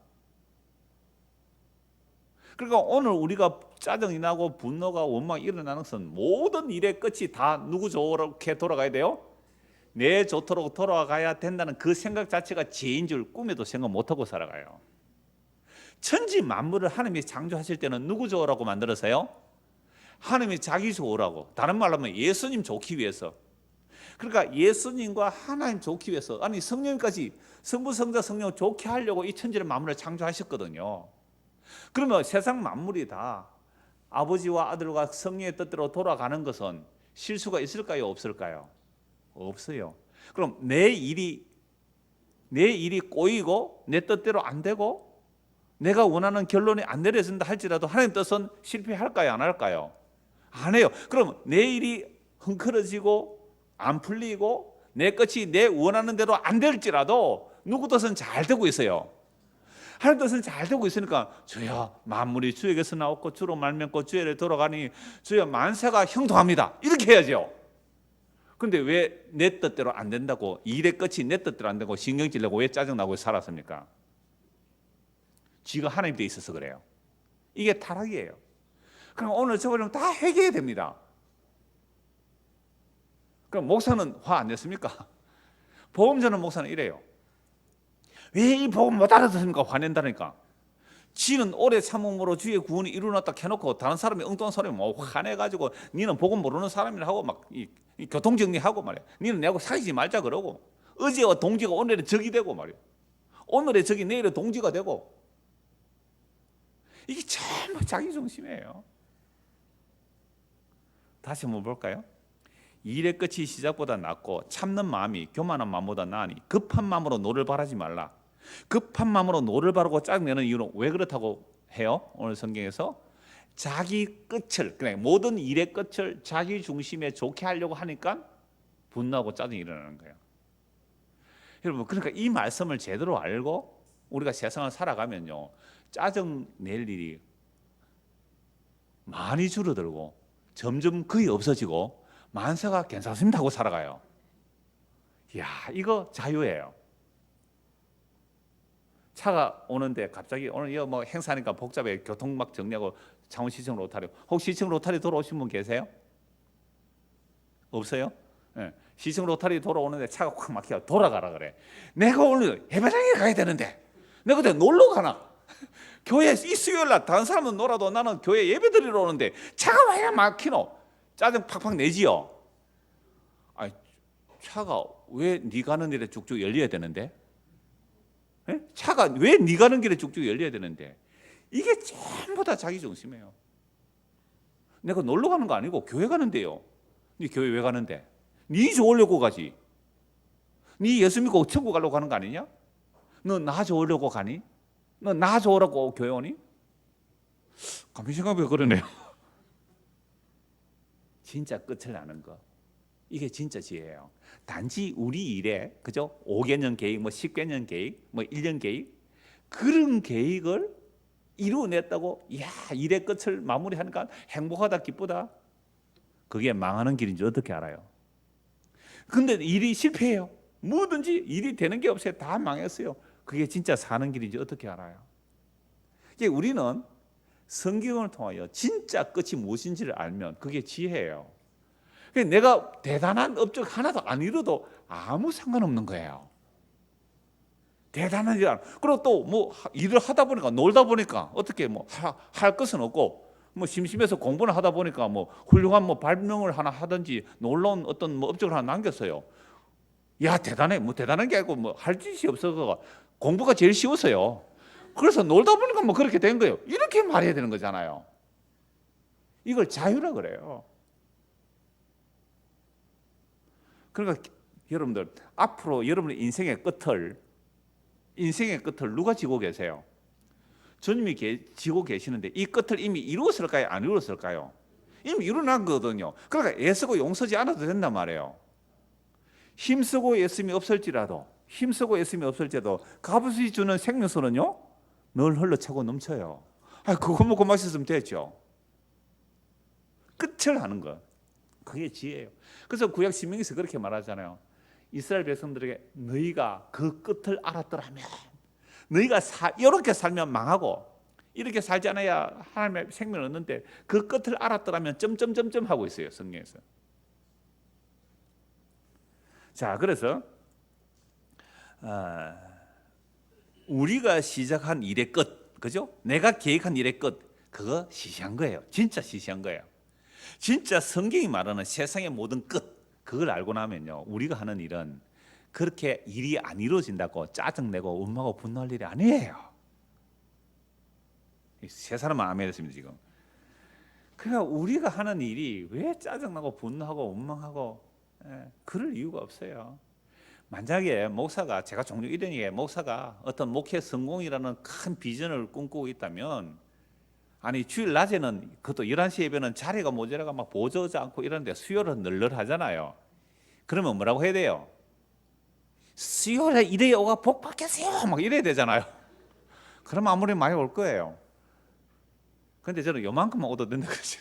그러니까 오늘 우리가 짜증이 나고 분노가 원망이 일어나는 것은 모든 일의 끝이 다 누구 좋게 돌아가야 돼요? 내 좋도록 돌아가야 된다는 그 생각 자체가 죄인 줄 꿈에도 생각 못하고 살아가요. 천지 만물을 하나님이 창조하실 때는 누구 좋으라고 만들었어요? 하나님이 자기 좋으라고. 다른 말로 하면 예수님 좋기 위해서. 그러니까 예수님과 하나님 좋기 위해서, 아니 성령까지 성부 성자 성령 좋게 하려고 이 천지를 만물을 창조하셨거든요. 그러면 세상 만물이 다 아버지와 아들과 성령의 뜻대로 돌아가는 것은 실수가 있을까요? 없을까요? 없어요. 그럼 내 일이 꼬이고 내 뜻대로 안 되고 내가 원하는 결론이 안 내려진다 할지라도 하나님 뜻은 실패할까요? 안 할까요? 안 해요. 그럼 내 일이 흥크러지고 안 풀리고 내 끝이 내 원하는 대로 안 될지라도 누구 뜻은 잘 되고 있어요. 하나님 뜻은 잘 되고 있으니까 주여 만물이 주에게서 나왔고 주로 말미암고 주에게 돌아가니 주여 만세가 형통합니다. 이렇게 해야죠. 그런데 왜 내 뜻대로 안 된다고, 일의 끝이 내 뜻대로 안 되고 신경질 내고 왜 짜증나고 살았습니까? 쥐가 하나님 돼 있어서 그래요. 이게 타락이에요. 그럼 오늘 저번에 다 회개해야 됩니다. 그럼 목사는 화 안 냈습니까? 복음 전하는 목사는 이래요. 왜 이 복음 못 알아듣습니까? 화낸다니까. 지는 오래 참음으로 주의 구원이 이루어났다 해놓고 다른 사람이 엉뚱한 소리 뭐 화내가지고 니는 복음 모르는 사람이라 하고 막 이 교통정리하고 말이야. 니는 내하고 사귀지 말자 그러고, 어제와 동지가 오늘의 적이 되고 말이야. 오늘의 적이 내일의 동지가 되고, 이게 전부 자기중심이에요. 다시 한번 볼까요? 일의 끝이 시작보다 낫고 참는 마음이 교만한 마음보다 나으니 급한 마음으로 노를 바라지 말라. 급한 마음으로 노를 바르고 짜증내는 이유는 왜 그렇다고 해요? 오늘 성경에서 자기 끝을, 그냥 모든 일의 끝을 자기 중심에 좋게 하려고 하니까 분노하고 짜증이 일어나는 거예요. 여러분, 그러니까 이 말씀을 제대로 알고 우리가 세상을 살아가면요, 짜증 낼 일이 많이 줄어들고 점점 거의 없어지고 만사가 괜찮습니다 하고 살아가요. 이야, 이거 자유예요. 차가 오는데 갑자기 오늘 뭐 행사니까 복잡해, 교통 막 정리하고 창원시청 로타리, 혹시 시청 로타리 돌아오신 분 계세요? 없어요? 네. 시청 로타리 돌아오는데 차가 확 막혀 돌아가라 그래. 내가 오늘 예배당에 가야 되는데 내가 그때 놀러 가나? 교회 이 수요일 날 다른 사람은 놀아도 나는 교회 예배 드리러 오는데 차가 왜 막히노? 짜증 팍팍 내지요. 아니, 차가 왜 네 가는 길에 쭉쭉 열려야 되는데? 네? 차가 왜 네 가는 길에 쭉쭉 열려야 되는데? 이게 전부 다 자기 중심이에요. 내가 놀러 가는 거 아니고 교회 가는데요. 네 교회 왜 가는데? 네 좋으려고 가지. 네 예수 믿고 천국 가려고 가는 거 아니냐? 너 나 좋으려고 가니? 너 나 좋으라고 교회 오니? 가만히 생각해보면 그러네요. 진짜 끝을 아는 거, 이게 진짜 지혜예요. 단지 우리 일에, 그죠? 5개년 계획, 뭐 10개년 계획, 뭐 1년 계획, 그런 계획을 이루어냈다고, 이야, 일의 끝을 마무리하니까 행복하다, 기쁘다. 그게 망하는 길인지 어떻게 알아요? 근데 일이 실패해요. 뭐든지 일이 되는 게 없어요. 다 망했어요. 그게 진짜 사는 길인지 어떻게 알아요? 이제 우리는 성경을 통하여 진짜 끝이 무엇인지를 알면 그게 지혜예요. 내가 대단한 업적 하나도 안 이뤄도 아무 상관없는 거예요. 대단한 일 안. 그리고 또 뭐 일을 하다 보니까, 놀다 보니까 어떻게 뭐 할 것은 없고, 뭐 심심해서 공부를 하다 보니까 뭐 훌륭한 뭐 발명을 하나 하든지 놀라운 어떤 뭐 업적을 하나 남겼어요. 야, 대단해. 뭐 대단한 게 아니고 뭐 할 짓이 없어서 공부가 제일 쉬웠어요. 그래서 놀다 보니까 뭐 그렇게 된 거예요. 이렇게 말해야 되는 거잖아요. 이걸 자유라 그래요. 그러니까 여러분들, 앞으로 여러분의 인생의 끝을 누가 지고 계세요? 주님이 지고 계시는데 이 끝을 이미 이루었을까요? 안 이루었을까요? 이미 이루어난 거거든요. 그러니까 애쓰고 용서지 않아도 된단 말이에요. 힘쓰고 애씀이 없을지라도 값없이 주는 생명수는요 늘 흘러차고 넘쳐요. 그거 먹고 마셨으면 됐죠. 끝을 하는 것, 그게 지혜예요. 그래서 구약 신명기에서 그렇게 말하잖아요. 이스라엘 백성들에게 너희가 그 끝을 알았더라면, 너희가 이렇게 살면 망하고 이렇게 살지 않아야 하나님의 생명을 얻는데 그 끝을 알았더라면 점점점점 하고 있어요, 성경에서. 자, 그래서 우리가 시작한 일의 끝, 그죠? 내가 계획한 일의 끝, 그거 시시한 거예요. 진짜 시시한 거예요. 진짜 성경이 말하는 세상의 모든 끝, 그걸 알고 나면요, 우리가 하는 일은 그렇게 일이 안 이루어진다고 짜증내고 원망하고 분노할 일이 아니에요. 세 사람은 아멘 했습니다 지금. 그러니까 우리가 하는 일이 왜 짜증나고 분노하고 원망하고 그럴 이유가 없어요. 만약에 목사가, 제가 종종 이런 얘기해요. 목사가 어떤 목회 성공이라는 큰 비전을 꿈꾸고 있다면, 아니 주일 낮에는 그것도 11시 예배는 자리가 모자라가 막 보조하지 않고 이러는데 수요일은 널널하잖아요. 그러면 뭐라고 해야 돼요? 수요일에 이래야 오가 복 받겠어요 막 이래야 되잖아요. 그러면 아무리 많이 올 거예요. 근데 저는 요만큼만 오도 된다 그러죠.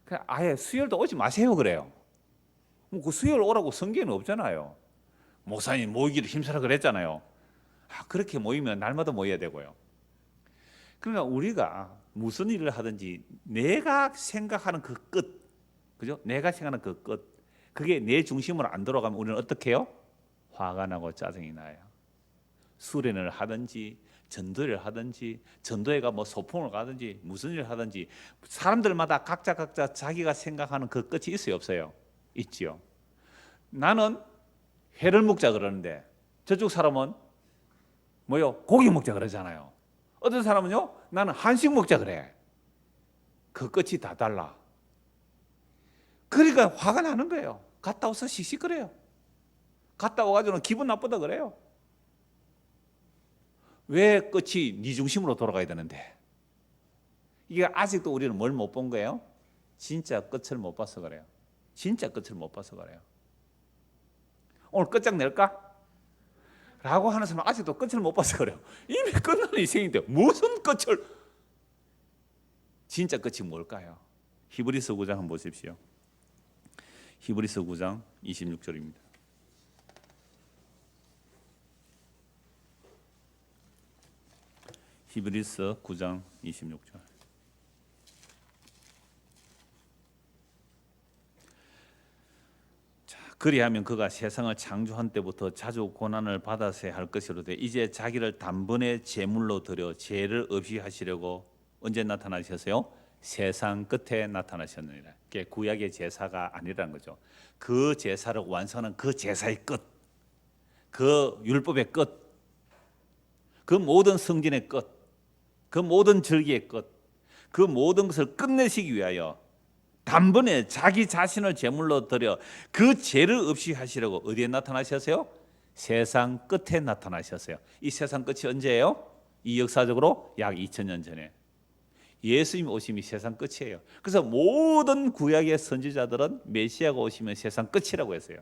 그냥 아예 수요일도 오지 마세요 그래요. 뭐 그 수요일 오라고 성경에는 없잖아요. 목사님 모이기를 힘쓰라 그랬잖아요. 그렇게 모이면 날마다 모여야 되고요. 그러니까 우리가 무슨 일을 하든지 내가 생각하는 그 끝, 그죠? 내가 생각하는 그 끝, 그게 내 중심으로 안 돌아가면 우리는 어떻게 해요? 화가 나고 짜증이 나요. 수련을 하든지 전도를 하든지, 전도회가 뭐 소풍을 가든지 무슨 일을 하든지 사람들마다 각자 자기가 생각하는 그 끝이 있어요, 없어요? 있지요. 나는 회를 먹자 그러는데 저쪽 사람은 뭐요? 고기 먹자 그러잖아요. 어떤 사람은요, 나는 한식 먹자 그래. 그 끝이 다 달라. 그러니까 화가 나는 거예요. 갔다 와서 씩씩거려요. 갔다 와가지고는 기분 나쁘다 그래요. 왜 끝이 네 중심으로 돌아가야 되는데? 이게 아직도 우리는 뭘 못 본 거예요? 진짜 끝을 못 봐서 그래요. 진짜 끝을 못 봐서 그래요. 오늘 끝장낼까? 라고 하는 사람은 아직도 끝을 못 봐서 그래요. 이미 끝나는 인생인데 무슨 끝을. 진짜 끝이 뭘까요? 히브리서 9장 한번 보십시오. 히브리서 9장 26절입니다. 히브리서 9장 26절. 그리하면 그가 세상을 창조한 때부터 자주 고난을 받았어야 할 것이로되 이제 자기를 단번에 제물로 드려 죄를 없이 하시려고 언제 나타나셨어요? 세상 끝에 나타나셨느니라. 그게 구약의 제사가 아니라는 거죠. 그 제사를 완성하는 그 제사의 끝, 그 율법의 끝, 그 모든 성진의 끝, 그 모든 절기의 끝, 그 모든 것을 끝내시기 위하여 단번에 자기 자신을 제물로 드려 그 죄를 없이 하시려고 어디에 나타나셨어요? 세상 끝에 나타나셨어요. 이 세상 끝이 언제예요? 이 역사적으로 약 2000년 전에 예수님 오심이 세상 끝이에요. 그래서 모든 구약의 선지자들은 메시아가 오시면 세상 끝이라고 했어요.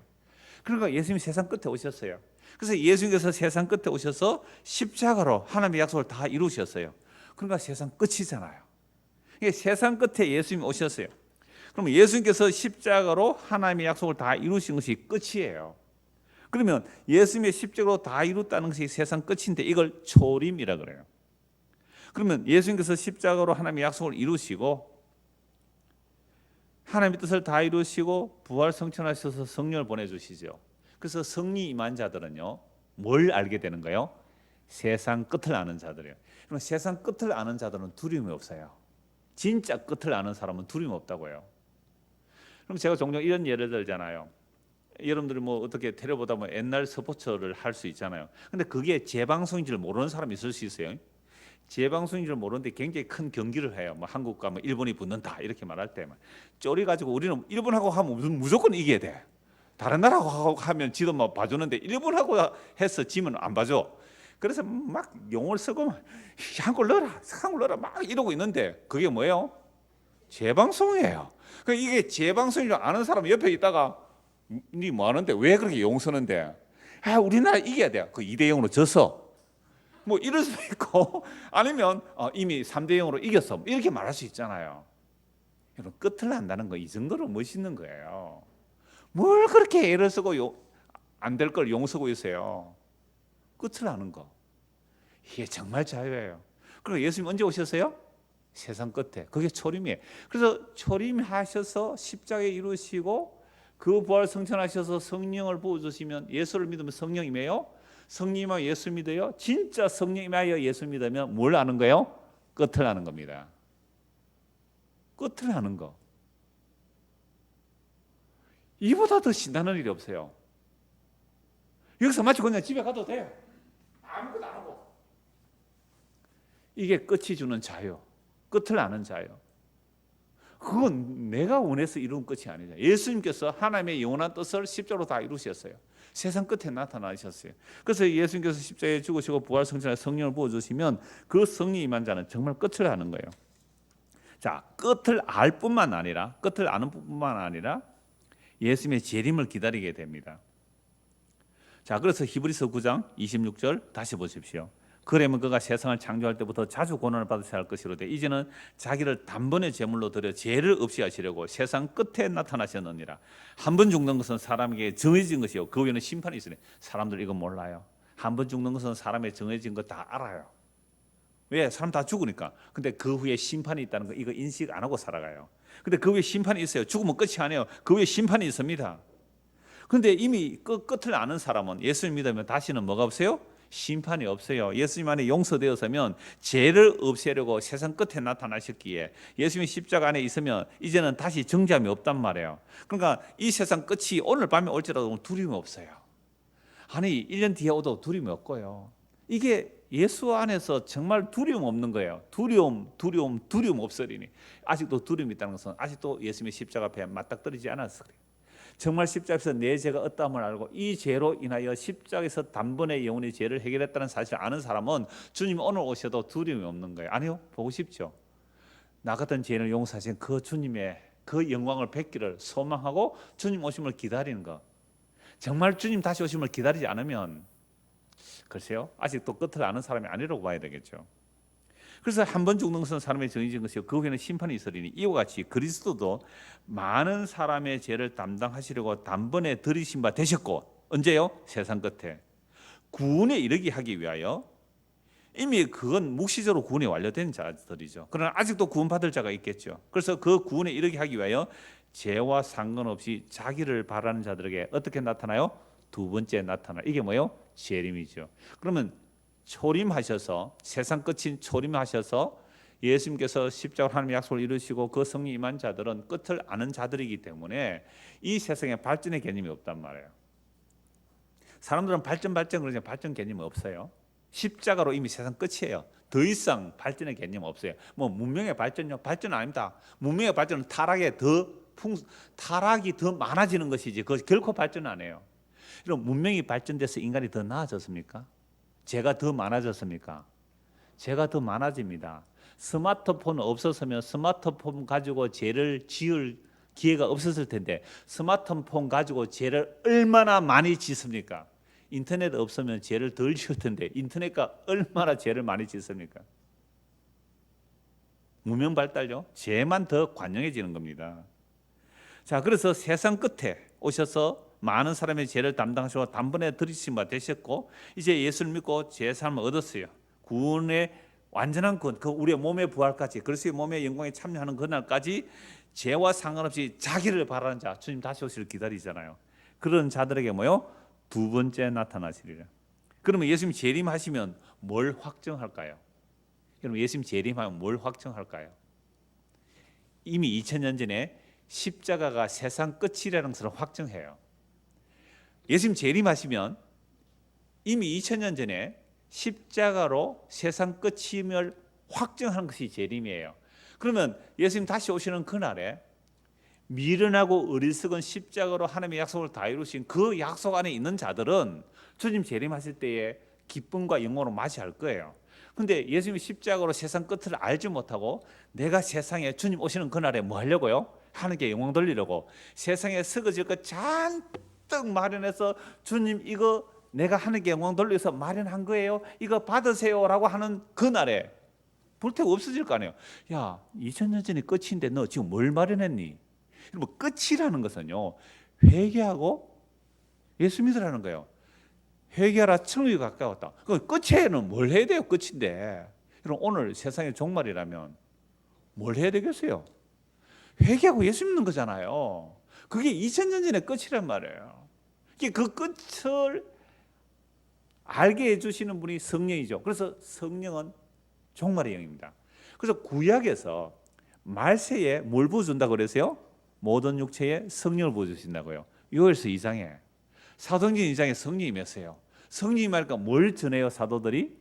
그러니까 예수님이 세상 끝에 오셨어요. 그래서 예수님께서 세상 끝에 오셔서 십자가로 하나님의 약속을 다 이루셨어요. 그러니까 세상 끝이잖아요. 이게 세상 끝에 예수님이 오셨어요. 그럼 예수님께서 십자가로 하나님의 약속을 다 이루신 것이 끝이에요. 그러면 예수님의 십자가로 다 이뤘다는 것이 세상 끝인데 이걸 초림이라 그래요. 그러면 예수님께서 십자가로 하나님의 약속을 이루시고 하나님의 뜻을 다 이루시고 부활 성천하셔서 성령을 보내주시죠. 그래서 성리 임한 자들은요 뭘 알게 되는 거예요? 세상 끝을 아는 자들이에요. 그럼 세상 끝을 아는 자들은 두려움이 없어요. 진짜 끝을 아는 사람은 두려움이 없다고요. 그럼 제가 종종 이런 예를 들잖아요. 여러분들이 뭐 어떻게 테레보다 뭐 옛날 스포츠를 할 수 있잖아요. 근데 그게 재방송인 줄 모르는 사람이 있을 수 있어요. 재방송인 줄 모르는데 굉장히 큰 경기를 해요. 뭐 한국과 뭐 일본이 붙는다 이렇게 말할 때만 쪼리 가지고 우리는 일본하고 하면 무조건 이겨야 돼. 다른 나라하고 하면 지도 뭐 봐주는데 일본하고 해서 지면 안 봐줘. 그래서 막 용어를 쓰고 한골 넣어라, 한골 넣어라 막 이러고 있는데 그게 뭐예요? 재방송이에요. 이게 재방송인 줄 아는 사람 옆에 있다가 니 뭐 하는데 왜 그렇게 용 쓰는데? 아, 우리나라 이겨야 돼. 그 2대0으로 져서 뭐 이럴 수도 있고 아니면 이미 3대0으로 이겼어 이렇게 말할 수 있잖아요. 여러분 끝을 안다는 거 이 정도로 멋있는 거예요. 뭘 그렇게 애를 쓰고 안 될 걸 용 쓰고 있어요. 끝을 아는 거 이게 정말 자유예요. 그리고 예수님 언제 오셨어요? 세상 끝에. 그게 초림이에요. 그래서 초림하셔서 십자가에 이루시고 그 부활 성천하셔서 성령을 부어주시면 예수를 믿으면 성령이에요. 성령이면 예수 믿어요. 진짜 성령이하여 예수 믿으면 뭘 아는 거예요? 끝을 아는 겁니다. 끝을 아는 거. 이보다 더 신나는 일이 없어요. 여기서 마치고 그냥 집에 가도 돼요. 아무것도 안 하고. 이게 끝이 주는 자유. 끝을 아는 자유. 그건 내가 원해서 이룬 끝이 아니죠. 예수님께서 하나님의 영원한 뜻을 십자로 다 이루셨어요. 세상 끝에 나타나셨어요. 그래서 예수님께서 십자가에 죽으시고 부활 성천에 성령을 부어주시면 그 성령 임한 자는 정말 끝을 아는 거예요. 자, 끝을 알 뿐만 아니라 끝을 아는 뿐만 아니라 예수님의 재림을 기다리게 됩니다. 자, 그래서 히브리서 9장 26절 다시 보십시오. 그러면 그가 세상을 창조할 때부터 자주 고난을 받으셔야 할 것이로되 이제는 자기를 단번에 제물로 드려 죄를 없이 하시려고 세상 끝에 나타나셨느니라. 한 번 죽는 것은 사람에게 정해진 것이요 그 후에는 심판이 있으니 사람들 이거 몰라요. 한 번 죽는 것은 사람에게 정해진 거 다 알아요. 왜? 사람 다 죽으니까. 근데 그 후에 심판이 있다는 거 이거 인식 안 하고 살아가요. 근데 그 후에 심판이 있어요. 죽으면 끝이 아니에요. 그 후에 심판이 있습니다. 근데 이미 끝을 아는 사람은 예수님 믿으면 다시는 뭐가 없어요? 심판이 없어요. 예수님 안에 용서되었으면 죄를 없애려고 세상 끝에 나타나셨기에 예수님 십자가 안에 있으면 이제는 다시 정죄함이 없단 말이에요. 그러니까 이 세상 끝이 오늘 밤에 올지라도 두려움이 없어요. 아니 1년 뒤에 오도 두려움이 없고요. 이게 예수 안에서 정말 두려움 없는 거예요. 두려움 없으리니. 아직도 두려움이 있다는 것은 아직도 예수님의 십자가 앞에 맞닥뜨리지 않아서 그래요. 정말 십자가에서 내 죄가 어떠함을 알고 이 죄로 인하여 십자가에서 단번에 영원히 죄를 해결했다는 사실을 아는 사람은 주님 오늘 오셔도 두려움이 없는 거예요. 아니요, 보고 싶죠. 나 같은 죄인을 용서하신 그 주님의 그 영광을 뵙기를 소망하고 주님 오심을 기다리는 것. 정말 주님 다시 오심을 기다리지 않으면 글쎄요, 아직도 끝을 아는 사람이 아니라고 봐야 되겠죠. 그래서 한 번 죽는 것은 사람의 정해진 것이요 그 후에는 심판이 있으리니 이와 같이 그리스도도 많은 사람의 죄를 담당하시려고 단번에 들이신 바 되셨고, 언제요? 세상 끝에 구원에 이르게 하기 위하여. 이미 그건 묵시적으로 구원이 완료된 자들이죠. 그러나 아직도 구원받을 자가 있겠죠. 그래서 그 구원에 이르게 하기 위하여 죄와 상관없이 자기를 바라는 자들에게 어떻게 나타나요? 두 번째 나타나. 이게 뭐예요? 재림이죠. 그러면 초림하셔서, 세상 끝인 초림하셔서 예수님께서 십자가로 하나님의 약속을 이루시고 그 성령 임한 자들은 끝을 아는 자들이기 때문에 이 세상에 발전의 개념이 없단 말이에요. 사람들은 발전 그러지만 발전 개념이 없어요. 십자가로 이미 세상 끝이에요. 더 이상 발전의 개념 없어요. 뭐 문명의 발전요? 발전 아닙니다. 문명의 발전은 타락이 더 많아지는 것이지 그 결코 발전 안 해요. 그럼 문명이 발전돼서 인간이 더 나아졌습니까? 죄가 더 많아졌습니까? 죄가 더 많아집니다. 스마트폰 없었으면 스마트폰 가지고 죄를 지을 기회가 없었을 텐데 스마트폰 가지고 죄를 얼마나 많이 짓습니까? 인터넷 없으면 죄를 덜 지을 텐데 인터넷과 얼마나 죄를 많이 짓습니까? 문명 발달요? 죄만 더 관영해지는 겁니다. 자, 그래서 세상 끝에 오셔서 많은 사람의 죄를 담당하시고 단번에 들이신 바 되셨고 이제 예수를 믿고 죄 사함을 얻었어요. 구원의 완전한 구원, 그 우리의 몸의 부활까지, 그리스도의 몸의 영광에 참여하는 그날까지 죄와 상관없이 자기를 바라는 자, 주님 다시 오시를 기다리잖아요. 그런 자들에게 뭐요? 두 번째 나타나시리라. 그러면 예수님 재림하시면 뭘 확정할까요? 여러분, 예수님 재림하면 뭘 확정할까요? 이미 2000년 전에 십자가가 세상 끝이라는 것을 확정해요. 예수님 재림하시면 이미 2000년 전에 십자가로 세상 끝임을 확정하는 것이 재림이에요. 그러면 예수님 다시 오시는 그날에 미련하고 어리석은 십자가로 하나님의 약속을 다 이루신 그 약속 안에 있는 자들은 주님 재림하실 때에 기쁨과 영광으로 맞이할 거예요. 근데 예수님이 십자가로 세상 끝을 알지 못하고 내가 세상에 주님 오시는 그날에 뭐 하려고요? 하나님께 영광 돌리려고 세상에 썩어질 것 잔뜩 마련해서 주님 이거 내가 하나님께 영광 돌려서 마련한 거예요. 이거 받으세요라고 하는 그날에 불태고 없어질 거 아니에요. 야, 2000년 전이 끝인데 너 지금 뭘 마련했니? 여러분, 끝이라는 것은요, 회개하고 예수 믿으라는 거예요. 회개하라, 천국이 가까웠다. 그 끝에는 뭘 해야 돼요? 끝인데. 여러분, 오늘 세상의 종말이라면 뭘 해야 되겠어요? 회개하고 예수 믿는 거잖아요. 그게 2000년 전의 끝이란 말이에요. 그 끝을 알게 해주시는 분이 성령이죠. 그래서 성령은 종말의 영입니다. 그래서 구약에서 말세에 뭘 부어준다고 그랬어요? 모든 육체에 성령을 부어주신다고요. 요엘서 2장에, 사도행전 2장에 성령이 임했어요. 성령이 임하니까 뭘 전해요? 사도들이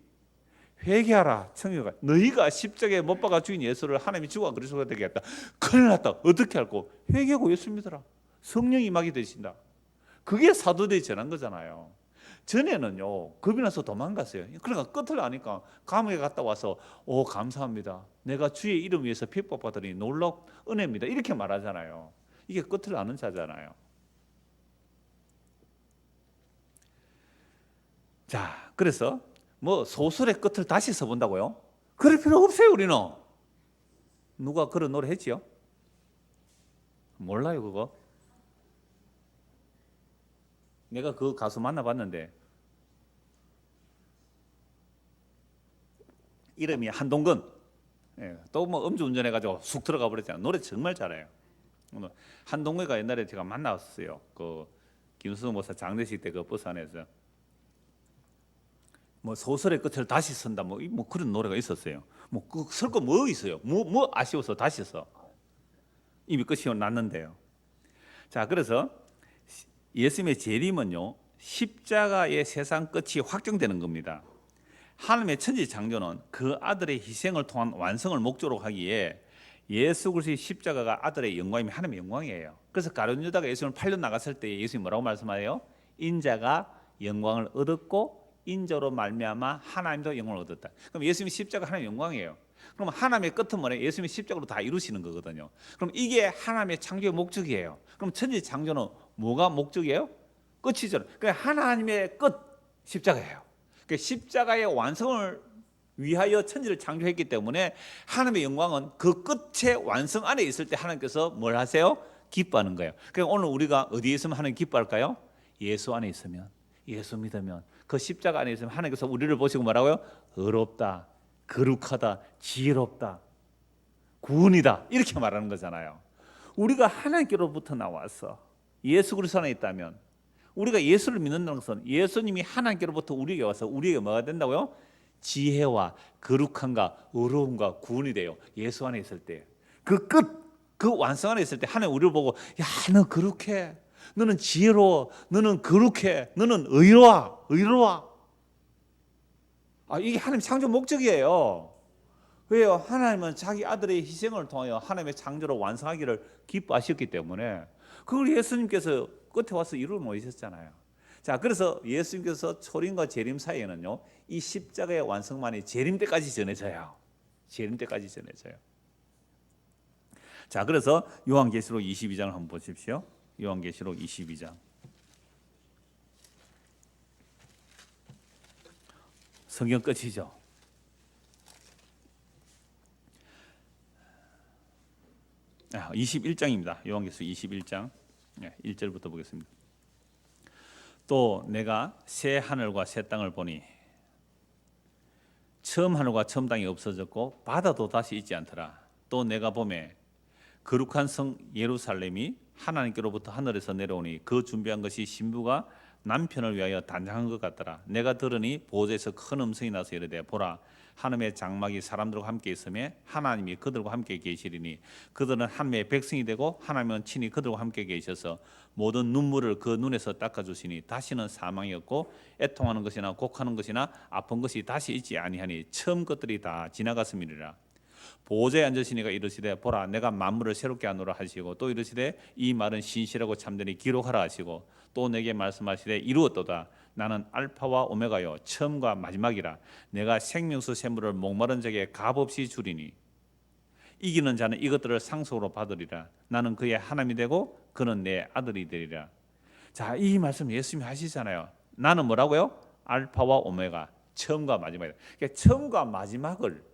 회개하라, 청교가 너희가 십자가에 못 박아 죽인 예수를 하나님이 죽어 그리스도가 되게 했다. 큰일 났다. 어떻게 할꼬? 회개하고 예수 믿어라. 성령이 임하게 되신다. 그게 사도들이 전한 거잖아요. 전에는요, 겁이 나서 도망갔어요. 그러니까 끝을 아니까 감옥에 갔다 와서 오, 감사합니다. 내가 주의 이름 위해서 핍박받으니 놀라운 은혜입니다. 이렇게 말하잖아요. 이게 끝을 아는 자잖아요. 자, 그래서 뭐 소설의 끝을 다시 써본다고요? 그럴 필요 없어요. 우리는. 누가 그런 노래 했지요? 몰라요 그거. 내가 그 가수 만나봤는데 이름이 한동근. 또 뭐 음주운전해가지고 쑥 들어가 버렸잖아요. 노래 정말 잘해요. 한동근이가 옛날에 제가 만났어요. 그 김수성 목사 장례식 때 그 버스 안에서 뭐 소설의 끝을 다시 쓴다 뭐 그런 노래가 있었어요. 뭐 그 쓸 거 뭐 있어요? 뭐 아쉬워서 다시 써. 이미 끝이 났는데요. 자, 그래서 예수님의 재림은요, 십자가의 세상 끝이 확정되는 겁니다. 하나님의 천지 창조는 그 아들의 희생을 통한 완성을 목적으로 하기에 예수 그리스도의 십자가가 아들의 영광이면 하나님의 영광이에요. 그래서 가룟 유다가 예수님을 팔려 나갔을 때 예수님이 뭐라고 말씀하세요? 인자가 영광을 얻었고 인자로 말미암아 하나님도 영광을 얻었다. 그럼 예수님이 십자가 하나님의 영광이에요. 그럼 하나님의 끝은 뭐냐? 예수님이 십자가로 다 이루시는 거거든요. 그럼 이게 하나님의 창조의 목적이에요. 그럼 천지 창조는 뭐가 목적이에요? 끝이죠. 그러니까 하나님의 끝 십자가예요. 그러니까 십자가의 완성을 위하여 천지를 창조했기 때문에 하나님의 영광은 그 끝의 완성 안에 있을 때 하나님께서 뭘 하세요? 기뻐하는 거예요. 그러니까 오늘 우리가 어디에 있으면 하나님 기뻐할까요? 예수 안에 있으면, 예수 믿으면, 그 십자가 안에 있으면 하나님께서 우리를 보시고 뭐라고요? 의롭다, 거룩하다, 지혜롭다, 구원이다, 이렇게 말하는 거잖아요. 우리가 하나님께로부터 나와서 예수 그리스도 안에 있다면, 우리가 예수를 믿는다는 것은 예수님이 하나님께로부터 우리에게 와서 우리에게 뭐가 된다고요? 지혜와 거룩함과 의로움과 구원이 돼요. 예수 안에 있을 때, 그 끝, 그 완성 안에 있을 때 하나님 우리를 보고, 야, 너 거룩해, 너는 지혜로워, 너는 거룩해, 너는 의로워, 의로워. 이게 하나님 창조 목적이에요. 왜요? 하나님은 자기 아들의 희생을 통하여 하나님의 창조를 완성하기를 기뻐하셨기 때문에 그걸 예수님께서 끝에 와서 이루어 놓으셨잖아요. 자, 그래서 예수님께서 초림과 재림 사이에는요, 이 십자가의 완성만이 재림 때까지 전해져요. 재림 때까지 전해져요. 자, 그래서 요한계시록 22장을 한번 보십시오. 요한계시록 22장. 성경 끝이죠. 아, 21장입니다. 요한계시록 21장 1절부터 보겠습니다. 또 내가 새 하늘과 새 땅을 보니 처음 하늘과 처음 땅이 없어졌고 바다도 다시 있지 않더라. 또 내가 보매 거룩한 성 예루살렘이 하나님께로부터 하늘에서 내려오니 그 준비한 것이 신부가 남편을 위하여 단장한 것 같더라. 내가 들으니 보좌에서 큰 음성이 나서 이르되 보라, 하나님의 장막이 사람들과 함께 있으며 하나님이 그들과 함께 계시리니 그들은 하나님의 백성이 되고 하나님은 친히 그들과 함께 계셔서 모든 눈물을 그 눈에서 닦아주시니 다시는 사망이 없고 애통하는 것이나 곡하는 것이나 아픈 것이 다시 있지 아니하니 처음 것들이 다 지나갔음이니라. 보좌에 앉으시니가 이르시되 보라, 내가 만물을 새롭게 하노라 하시고 또 이르시되 이 말은 신실하고 참되니 기록하라 하시고 또 내게 말씀하시되 이루었도다. 나는 알파와 오메가요 처음과 마지막이라. 내가 생명수 샘물을 목마른 자에게 값없이 주리니 이기는 자는 이것들을 상속으로 받으리라. 나는 그의 하나님이 되고 그는 내 아들이 되리라. 자, 이 말씀 예수님이 하시잖아요. 나는 뭐라고요? 알파와 오메가, 처음과 마지막이다. 그러니까 처음과 마지막을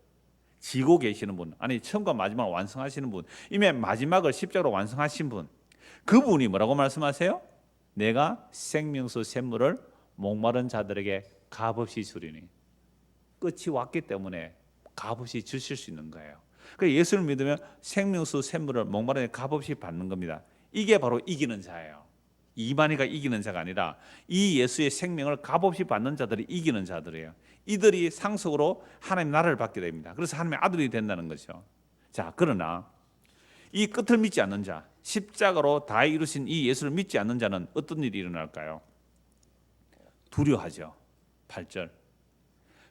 지고 계시는 분, 아니 처음과 마지막을 완성하시는 분, 이미 마지막을 십자가로 완성하신 분, 그분이 뭐라고 말씀하세요? 내가 생명수 샘물을 목마른 자들에게 값없이 주리니. 끝이 왔기 때문에 값없이 주실 수 있는 거예요. 그래서 예수를 믿으면 생명수 샘물을 목마른 자에게 값없이 받는 겁니다. 이게 바로 이기는 자예요. 이만희가 이기는 자가 아니라 이 예수의 생명을 값없이 받는 자들이 이기는 자들이에요. 이들이 상속으로 하나님 나라를 받게 됩니다. 그래서 하나님의 아들이 된다는 거죠. 자, 그러나 이 끝을 믿지 않는 자, 십자가로 다 이루신 이 예수를 믿지 않는 자는 어떤 일이 일어날까요? 두려워하죠. 8절.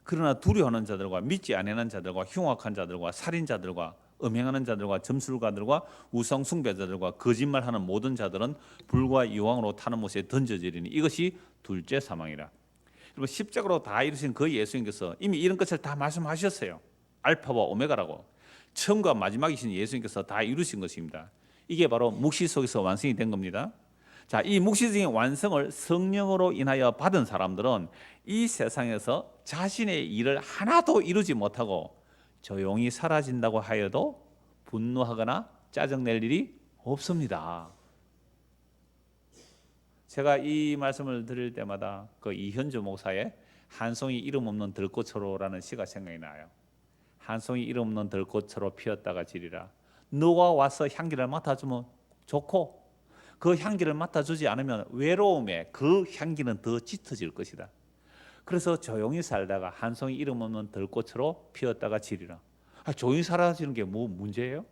그러나 두려워하는 자들과 믿지 아니하는 자들과 흉악한 자들과 살인자들과 음행하는 자들과 점술가들과 우상 숭배자들과 거짓말하는 모든 자들은 불과 유황으로 타는 못에 던져지리니 이것이 둘째 사망이라. 그리고 십자가로 다 이루신 그 예수님께서 이미 이런 것을 다 말씀하셨어요. 알파와 오메가라고. 처음과 마지막이신 예수님께서 다 이루신 것입니다. 이게 바로 묵시 속에서 완성이 된 겁니다. 자, 이 묵시적인 완성을 성령으로 인하여 받은 사람들은 이 세상에서 자신의 일을 하나도 이루지 못하고 조용히 사라진다고 하여도 분노하거나 짜증낼 일이 없습니다. 제가 이 말씀을 드릴 때마다 그 이현주 목사의 한 송이 이름 없는 들꽃으로라는 시가 생각이 나요. 한 송이 이름 없는 들꽃으로 피었다가 지리라. 누가 와서 향기를 맡아주면 좋고 그 향기를 맡아주지 않으면 외로움에 그 향기는 더 짙어질 것이다. 그래서 조용히 살다가 한 송이 이름 없는 들꽃으로 피었다가 지리라. 조용히 사라지는 게 뭐 문제예요?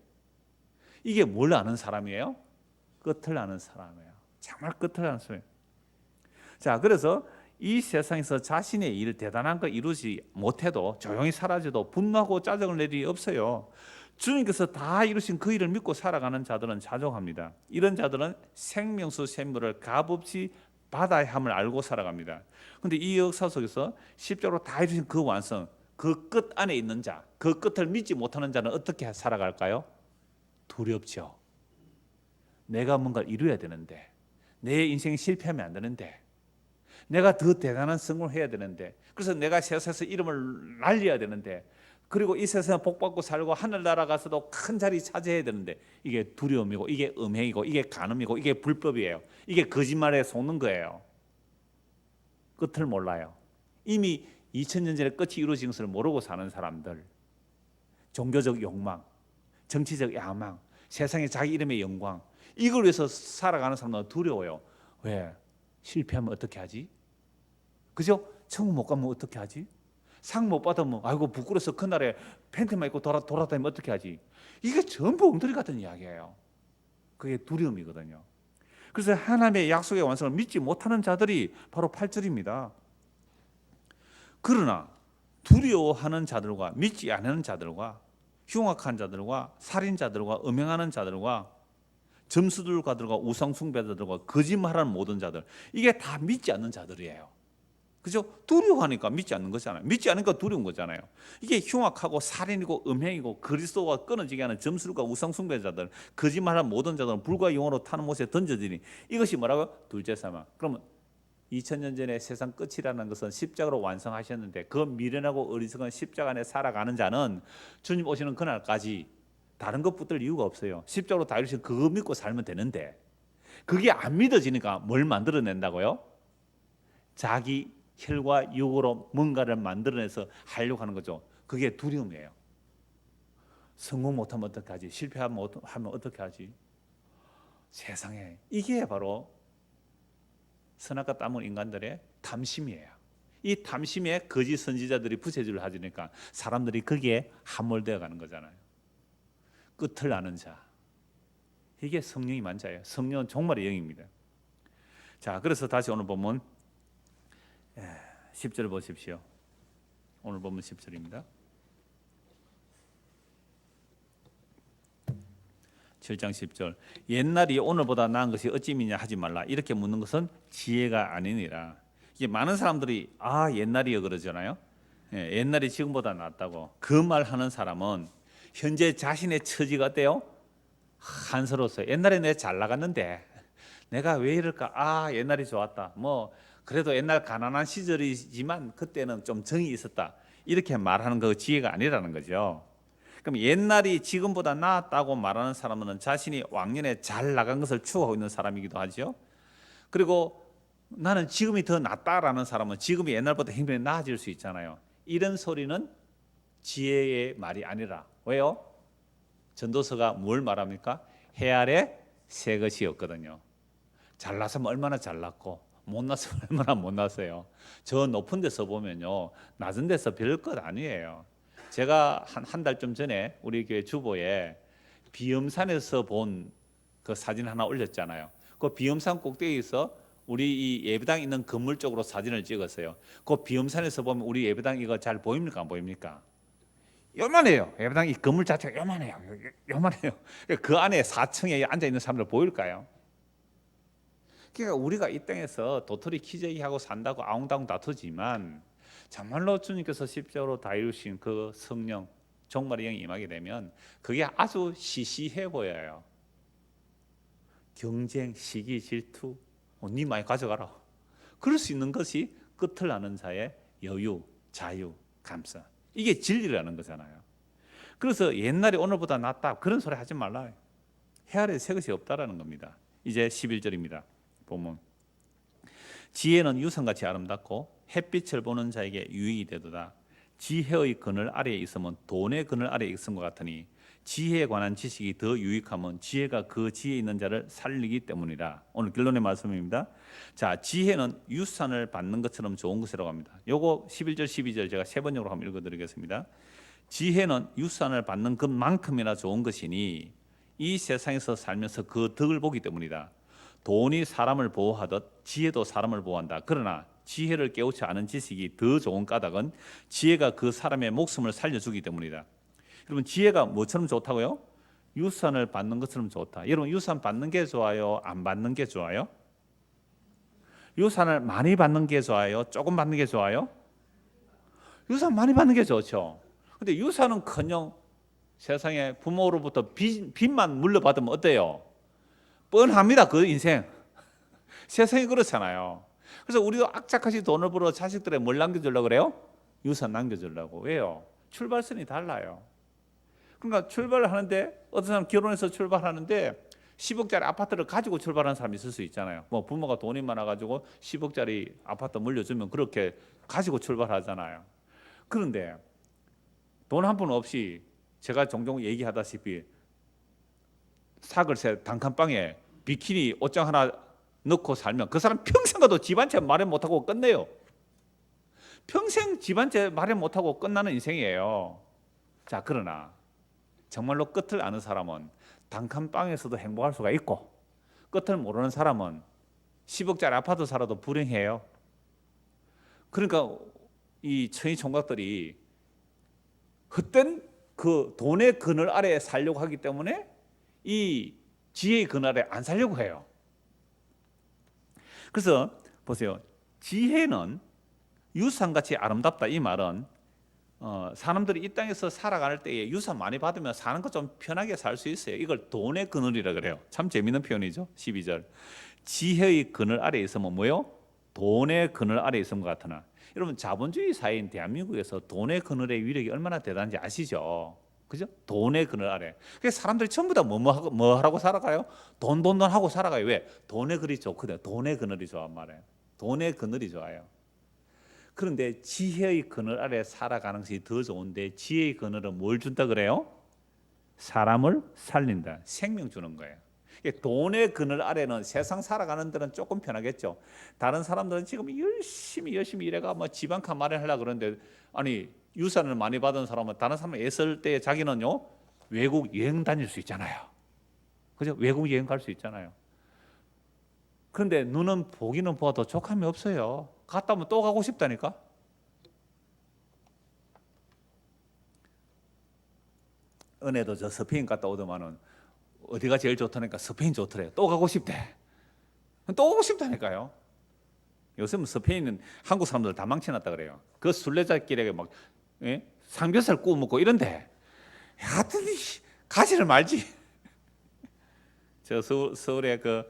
이게 뭘 아는 사람이에요? 끝을 아는 사람이에요. 정말 끝을 아는 사람이에요. 자, 그래서 이 세상에서 자신의 일 대단한 거 이루지 못해도 조용히 사라져도 분노하고 짜증을 낼 일이 없어요. 주님께서 다 이루신 그 일을 믿고 살아가는 자들은 자족합니다. 이런 자들은 생명수 샘물을 값없이 받아야 함을 알고 살아갑니다. 그런데 이 역사 속에서 십자가로 다 이루신 그 완성, 그 끝 안에 있는 자, 그 끝을 믿지 못하는 자는 어떻게 살아갈까요? 두렵죠. 내가 뭔가를 이루어야 되는데, 내 인생이 실패하면 안 되는데, 내가 더 대단한 성공을 해야 되는데, 그래서 내가 세상에서 이름을 날려야 되는데, 그리고 이 세상에 복받고 살고 하늘나라 가서도 큰 자리 차지해야 되는데, 이게 두려움이고 이게 음행이고 이게 간음이고 이게 불법이에요. 이게 거짓말에 속는 거예요. 끝을 몰라요. 이미 2000년 전에 끝이 이루어진 것을 모르고 사는 사람들, 종교적 욕망, 정치적 야망, 세상에 자기 이름의 영광, 이걸 위해서 살아가는 사람은 두려워요. 왜? 실패하면 어떻게 하지? 그죠? 천국 못 가면 어떻게 하지? 상 못 받으면 아이고 부끄러워서 그날에 팬티만 입고 돌아다니면 어떻게 하지? 이게 전부 엉터리 같은 이야기예요. 그게 두려움이거든요. 그래서 하나님의 약속의 완성을 믿지 못하는 자들이 바로 8절입니다. 그러나 두려워하는 자들과 믿지 않는 자들과 흉악한 자들과 살인자들과 음행하는 자들과 점수들과들과 우상숭배자들과 거짓말하는 모든 자들, 이게 다 믿지 않는 자들이에요. 그죠? 두려워하니까 믿지 않는 거잖아요. 믿지 않으니까 두려운 거잖아요. 이게 흉악하고 살인이고 음행이고 그리스도와 끊어지게 하는 점술과 우상숭배자들, 거짓말하는 모든 자들은 불과 영으로 타는 못에 던져지니, 이것이 뭐라고요? 둘째 사망. 그러면 2000년 전에 세상 끝이라는 것은 십자가로 완성하셨는데, 그 미련하고 어리석은 십자가 안에 살아가는 자는 주님 오시는 그날까지 다른 것 붙들 이유가 없어요. 십자가로 다 이루신 그거 믿고 살면 되는데, 그게 안 믿어지니까 뭘 만들어낸다고요? 자기 혈과 육으로 뭔가를 만들어내서 하려고 하는 거죠. 그게 두려움이에요. 성공 못하면 어떡하지? 실패하면 어떻게 하지? 세상에, 이게 바로 선악과 땀은 인간들의 탐심이에요. 이 탐심에 거짓 선지자들이 부채질을 하니까 사람들이 거기에 함몰되어 가는 거잖아요. 끝을 아는 자, 이게 성령이 만 자예요. 성령은 종말의 영입니다. 자, 그래서 다시 오늘 보면 10절 보십시오. 오늘 보면 10절입니다. 7장 10절. 옛날이 오늘보다 나은 것이 어찌미냐 하지 말라. 이렇게 묻는 것은 지혜가 아니니라. 이게 많은 사람들이 옛날이요 그러잖아요. 옛날이 지금보다 낫다고. 그 말하는 사람은 현재 자신의 처지가 어때요? 한스러웠어요. 옛날에 내가 잘 나갔는데 내가 왜 이럴까? 옛날이 좋았다. 뭐 그래도 옛날 가난한 시절이지만 그때는 좀 정이 있었다. 이렇게 말하는 거 지혜가 아니라는 거죠. 그럼 옛날이 지금보다 나았다고 말하는 사람은 자신이 왕년에 잘 나간 것을 추구하고 있는 사람이기도 하죠. 그리고 나는 지금이 더 낫다라는 사람은 지금이 옛날보다 행편이 나아질 수 있잖아요. 이런 소리는 지혜의 말이 아니라. 왜요? 전도서가 뭘 말합니까? 해 아래 새 것이 없거든요. 잘났으면 얼마나 잘났고 못났으면 얼마나 못났어요. 저 높은 데서 보면요, 낮은 데서 별 것 아니에요. 제가 한 달쯤 전에 우리 교회 주보에 비음산에서 본 그 사진 하나 올렸잖아요. 그 비음산 꼭대기에서 우리 이 예배당 있는 건물 쪽으로 사진을 찍었어요. 그 비음산에서 보면 우리 예배당 이거 잘 보입니까? 안 보입니까? 요만해요. 예배당 이 건물 자체가 요만해요. 요만해요. 그 안에 4층에 앉아 있는 사람들 보일까요? 그러니까 우리가 이 땅에서 도토리 키재기하고 산다고 아웅다웅 다투지만 정말로 주님께서 십자가로 다 이루신 그 성령, 종말의 영이 임하게 되면 그게 아주 시시해 보여요. 경쟁, 시기, 질투, 네 많이 가져가라. 그럴 수 있는 것이 끝을 아는 자의 여유, 자유, 감사. 이게 진리라는 거잖아요. 그래서 옛날에 오늘보다 낫다 그런 소리 하지 말라. 해 아래 새 것이 없다라는 겁니다. 이제 11절입니다. 보면 지혜는 유성같이 아름답고 햇빛을 보는 자에게 유익이 되도다. 지혜의 그늘 아래에 있으면 돈의 그늘 아래에 있은 것 같으니 지혜에 관한 지식이 더 유익하면 지혜가 그 지혜 있는 자를 살리기 때문이라. 오늘 결론의 말씀입니다. 자, 지혜는 유산을 받는 것처럼 좋은 것이라고 합니다. 요거 11절 12절 제가 세 번역으로 한번 읽어드리겠습니다. 지혜는 유산을 받는 것만큼이나 좋은 것이니 이 세상에서 살면서 그 덕을 보기 때문이다. 돈이 사람을 보호하듯 지혜도 사람을 보호한다. 그러나 지혜를 깨우치 않은 지식이 더 좋은 까닭은 지혜가 그 사람의 목숨을 살려주기 때문이다. 여러분, 지혜가 뭐처럼 좋다고요? 유산을 받는 것처럼 좋다. 여러분, 유산 받는 게 좋아요? 안 받는 게 좋아요? 유산을 많이 받는 게 좋아요? 조금 받는 게 좋아요? 유산 많이 받는 게 좋죠. 근데 유산은커녕 세상에 부모로부터 빚만 물려받으면 어때요? 뻔합니다. 그 인생. 세상이 그렇잖아요. 그래서 우리도 악착같이 돈을 벌어 자식들에 뭘 남겨주려고 그래요? 유산 남겨주려고. 왜요? 출발선이 달라요. 그러니까 출발을 하는데 어떤 사람 결혼해서 출발하는데 10억짜리 아파트를 가지고 출발하는 사람이 있을 수 있잖아요. 뭐 부모가 돈이 많아가지고 10억짜리 아파트 물려주면 그렇게 가지고 출발하잖아요. 그런데 돈 한 푼 없이 제가 종종 얘기하다시피 사글세 단칸방에 비키니 옷장 하나 넣고 살면 그 사람 평생 가도 집 한 채 마련 못하고 끝내요. 평생 집 한 채 마련 못하고 끝나는 인생이에요. 자, 그러나 정말로 끝을 아는 사람은 단칸방에서도 행복할 수가 있고, 끝을 모르는 사람은 10억짜리 아파트 살아도 불행해요. 그러니까 이 천의 총각들이 헛된 그 돈의 그늘 아래에 살려고 하기 때문에 이 지혜의 그늘 아래 안 살려고 해요. 그래서 보세요. 지혜는 유산같이 아름답다. 이 말은 사람들이 이 땅에서 살아갈 때에 유산 많이 받으면 사는 거 좀 편하게 살 수 있어요. 이걸 돈의 그늘이라 그래요. 참 재밌는 표현이죠. 12절. 지혜의 그늘 아래에 있으면 뭐요? 돈의 그늘 아래에 있는 것 같으나. 여러분, 자본주의 사회인 대한민국에서 돈의 그늘의 위력이 얼마나 대단한지 아시죠? 그죠? 돈의 그늘 아래. 그래서 사람들이 전부 다 뭐 하라고 살아가요? 돈 하고 살아가요. 왜? 돈의 그늘이 좋거든요. 돈의 그늘이 좋아한 말이에요. 돈의 그늘이 좋아요. 그런데 지혜의 그늘 아래 살아가는 것이 더 좋은데, 지혜의 그늘은 뭘 준다 그래요? 사람을 살린다. 생명 주는 거예요. 돈의 그늘 아래는 세상 살아가는 데는 조금 편하겠죠. 다른 사람들은 지금 열심히 일해가 뭐 집 한 칸 마련하려고 그러는데, 아니 유산을 많이 받은 사람은 다른 사람 애쓸 때 자기는요 외국 여행 다닐 수 있잖아요. 그죠? 외국 여행 갈 수 있잖아요. 그런데 눈은 보기는 보아도 족함이 없어요. 갔다 오면 또 가고 싶다니까. 은혜도 저 스페인 갔다 오더만은 어디가 제일 좋다니까 스페인 좋더래. 또 가고 싶대. 또 오고 싶다니까요. 요즘 스페인은 한국 사람들 다 망쳐놨다 그래요. 그 순례자길에 막 삼겹살 구워 먹고 이런데, 하여튼 가지를 말지. 저 서울에 그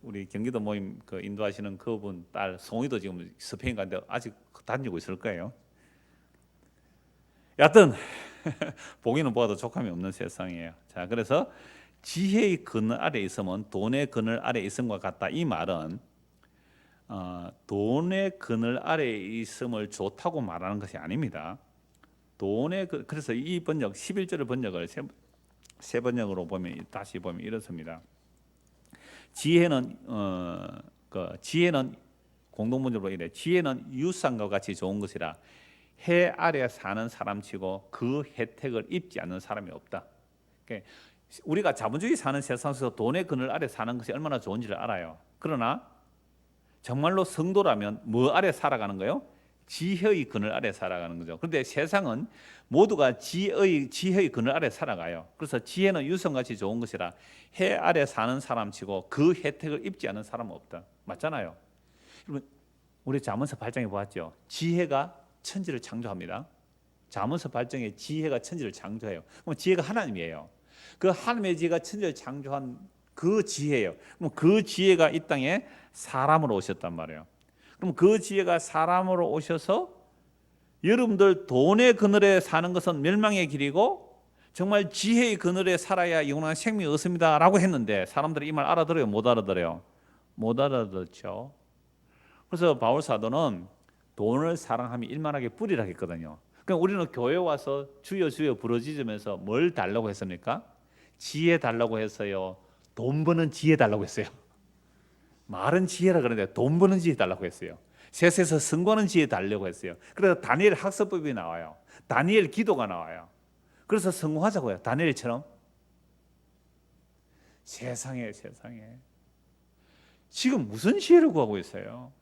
우리 경기도 모임 그 인도하시는 그분 딸 송이도 지금 스페인 갔는데 아직 다니고 있을 거예요. 여하튼 보기는 보아도 족함이 없는 세상이에요. 자, 그래서 지혜의 그늘 아래 있으면 돈의 그늘 아래 있음과 같다. 이 말은 돈의 그늘 아래 있음을 좋다고 말하는 것이 아닙니다. 그래서 이 번역 11절의 번역을 세 번역으로 보면 다시 보면 이렇습니다. 지혜는 지혜는 공동문제로 이래. 지혜는 유산과 같이 좋은 것이라 해 아래 사는 사람치고 그 혜택을 입지 않는 사람이 없다. 그러니까 우리가 자본주의 사는 세상에서 돈의 그늘 아래 사는 것이 얼마나 좋은지를 알아요. 그러나 정말로 성도라면 뭐 아래 살아가는 거예요? 지혜의 그늘 아래 살아가는 거죠. 그런데 세상은 모두가 지혜의 그늘 아래 살아가요. 그래서 지혜는 유성같이 좋은 것이라 해 아래 사는 사람치고 그 혜택을 입지 않는 사람은 없다. 맞잖아요. 여러분, 우리 잠언서 8장에 보았죠. 지혜가 천지를 창조합니다. 잠언서 8장에 지혜가 천지를 창조해요. 그럼 지혜가 하나님이에요. 그 하나님의 지혜가 천지를 창조한 그 지혜예요. 그럼 그 지혜가 이 땅에 사람으로 오셨단 말이에요. 그럼 그 지혜가 사람으로 오셔서 여러분들 돈의 그늘에 사는 것은 멸망의 길이고 정말 지혜의 그늘에 살아야 영원한 생명이 얻습니다 라고 했는데, 사람들이 이 말 알아들어요? 못 알아들어요? 못 알아듣죠. 그래서 바울 사도는 돈을 사랑하며 일만하게 뿌리라 했거든요. 그러니까 우리는 교회 와서 주여 주여 부르짖으면서 뭘 달라고 했습니까? 지혜 달라고 했어요? 돈 버는 지혜 달라고 했어요? 말은 지혜라 그러는데 돈 버는 지혜 달라고 했어요. 셋에서 승부하는 지혜 달라고 했어요. 그래서 다니엘 학습법이 나와요. 다니엘 기도가 나와요. 그래서 성공하자고요. 다니엘처럼. 세상에 지금 무슨 지혜를 구하고 있어요?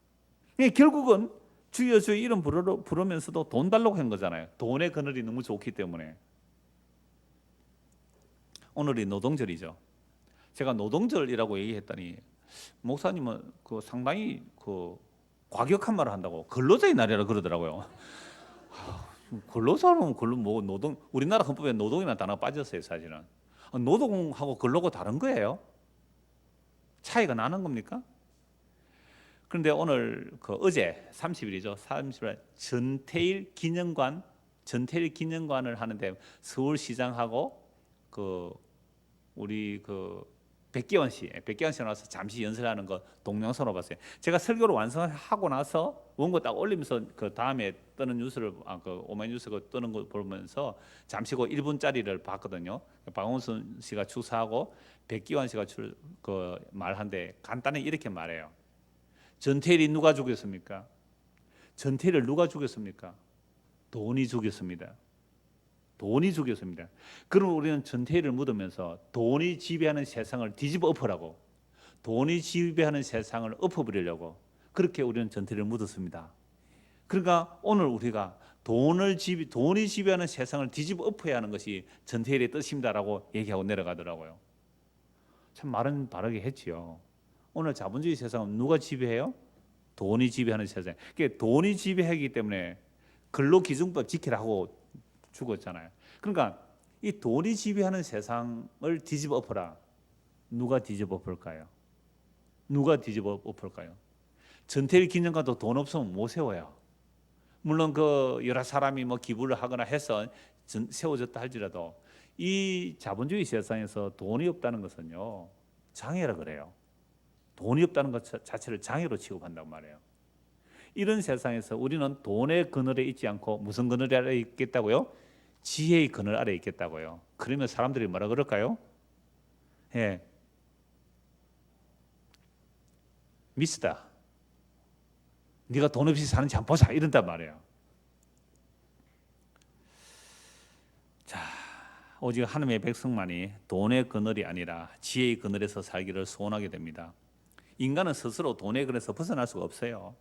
결국은 주여 주여 이름 부르면서도 돈 달라고 한 거잖아요. 돈의 그늘이 너무 좋기 때문에. 오늘이 노동절이죠. 제가 노동절이라고 얘기했더니 목사님은 상당히 과격한 말을 한다고 근로자의 날이라 그러더라고요. 근로자는 근로 뭐 노동 우리나라 헌법에 노동이라는 단어가 빠졌어요 사실은. 노동하고 근로가 다른 거예요? 차이가 나는 겁니까? 그런데 오늘 어제 30일이죠. 30일 전태일 기념관을 하는데 서울시장하고 우리 백기원 씨 나와서 잠시 연설하는 거 동영상으로 봤어요. 제가 설교를 완성하고 나서 원고 딱 올리면서 그 다음에 뜨는 뉴스를 오마이뉴스 뜨는 거 보면서 잠시 1분짜리를 봤거든요. 박원순 씨가 축사하고 백기원 씨가 말한데 간단히 이렇게 말해요. 전태일이 누가 죽였습니까? 전태일을 누가 죽였습니까? 돈이 죽였습니다. 돈이 죽였습니다. 그럼 우리는 전태일을 묻으면서 돈이 지배하는 세상을 뒤집어 엎으라고, 돈이 지배하는 세상을 엎어버리려고 그렇게 우리는 전태일을 묻었습니다. 그러니까 오늘 우리가 돈이 지배하는 세상을 뒤집어 엎어야 하는 것이 전태일의 뜻입니다라고 얘기하고 내려가더라고요. 참 말은 바르게 했지요. 오늘 자본주의 세상은 누가 지배해요? 돈이 지배하는 세상. 그러니까 돈이 지배하기 때문에 근로기준법 지키라고 죽었잖아요. 그러니까 이 돈이 지배하는 세상을 뒤집어 엎어라. 누가 뒤집어 엎을까요? 누가 뒤집어 엎을까요? 전태일 기념관도 돈 없으면 못 세워요. 물론 여러 사람이 기부를 하거나 해서 세워졌다 할지라도 이 자본주의 세상에서 돈이 없다는 것은요 장애라 그래요. 돈이 없다는 것 자체를 장애로 취급한단 말이에요. 이런 세상에서 우리는 돈의 그늘에 있지 않고 무슨 그늘 아래 있겠다고요? 지혜의 그늘 아래 있겠다고요. 그러면 사람들이 뭐라 그럴까요? 예, 미스다. 네가 돈 없이 사는지 한번 보자 이런단 말이에요. 자, 오직 하나님의 백성만이 돈의 그늘이 아니라 지혜의 그늘에서 살기를 소원하게 됩니다. 인간은 스스로 돈의 그늘에서 벗어날 수가 없어요.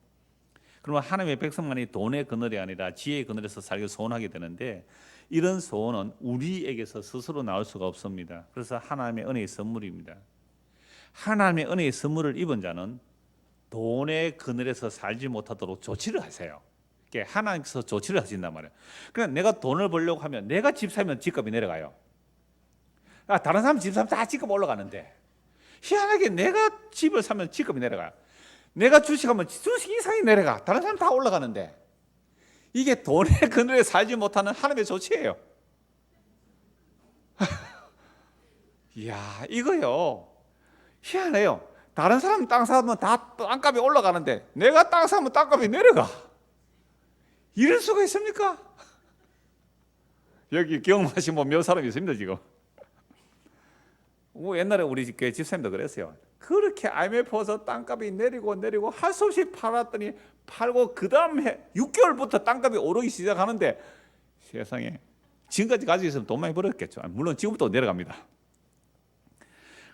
그러면 하나님의 백성만이 돈의 그늘이 아니라 지혜의 그늘에서 살기를 소원하게 되는데 이런 소원은 우리에게서 스스로 나올 수가 없습니다. 그래서 하나님의 은혜의 선물입니다. 하나님의 은혜의 선물을 입은 자는 돈의 그늘에서 살지 못하도록 조치를 하세요. 하나님께서 조치를 하신단 말이에요. 그냥 내가 돈을 벌려고 하면 내가 집 사면 집값이 내려가요. 다른 사람 집 사면 다 집값 올라가는데 희한하게 내가 집을 사면 집값이 내려가요. 내가 주식하면 주식 이상이 내려가. 다른 사람 다 올라가는데 이게 돈의 그늘에 살지 못하는 하나님의 조치예요. 이야, 이거요 희한해요. 다른 사람 땅 사면 다 땅값이 올라가는데 내가 땅 사면 땅값이 내려가. 이럴 수가 있습니까? 여기 경험하신 몇 사람이 있습니다 지금. 옛날에 우리 집사님도 그랬어요. 그렇게 IMF 와서 땅값이 내리고 할 수 없이 팔았더니 팔고 그 다음 해 6개월부터 땅값이 오르기 시작하는데 세상에 지금까지 가지고 있으면 돈 많이 벌었겠죠. 물론 지금부터 내려갑니다.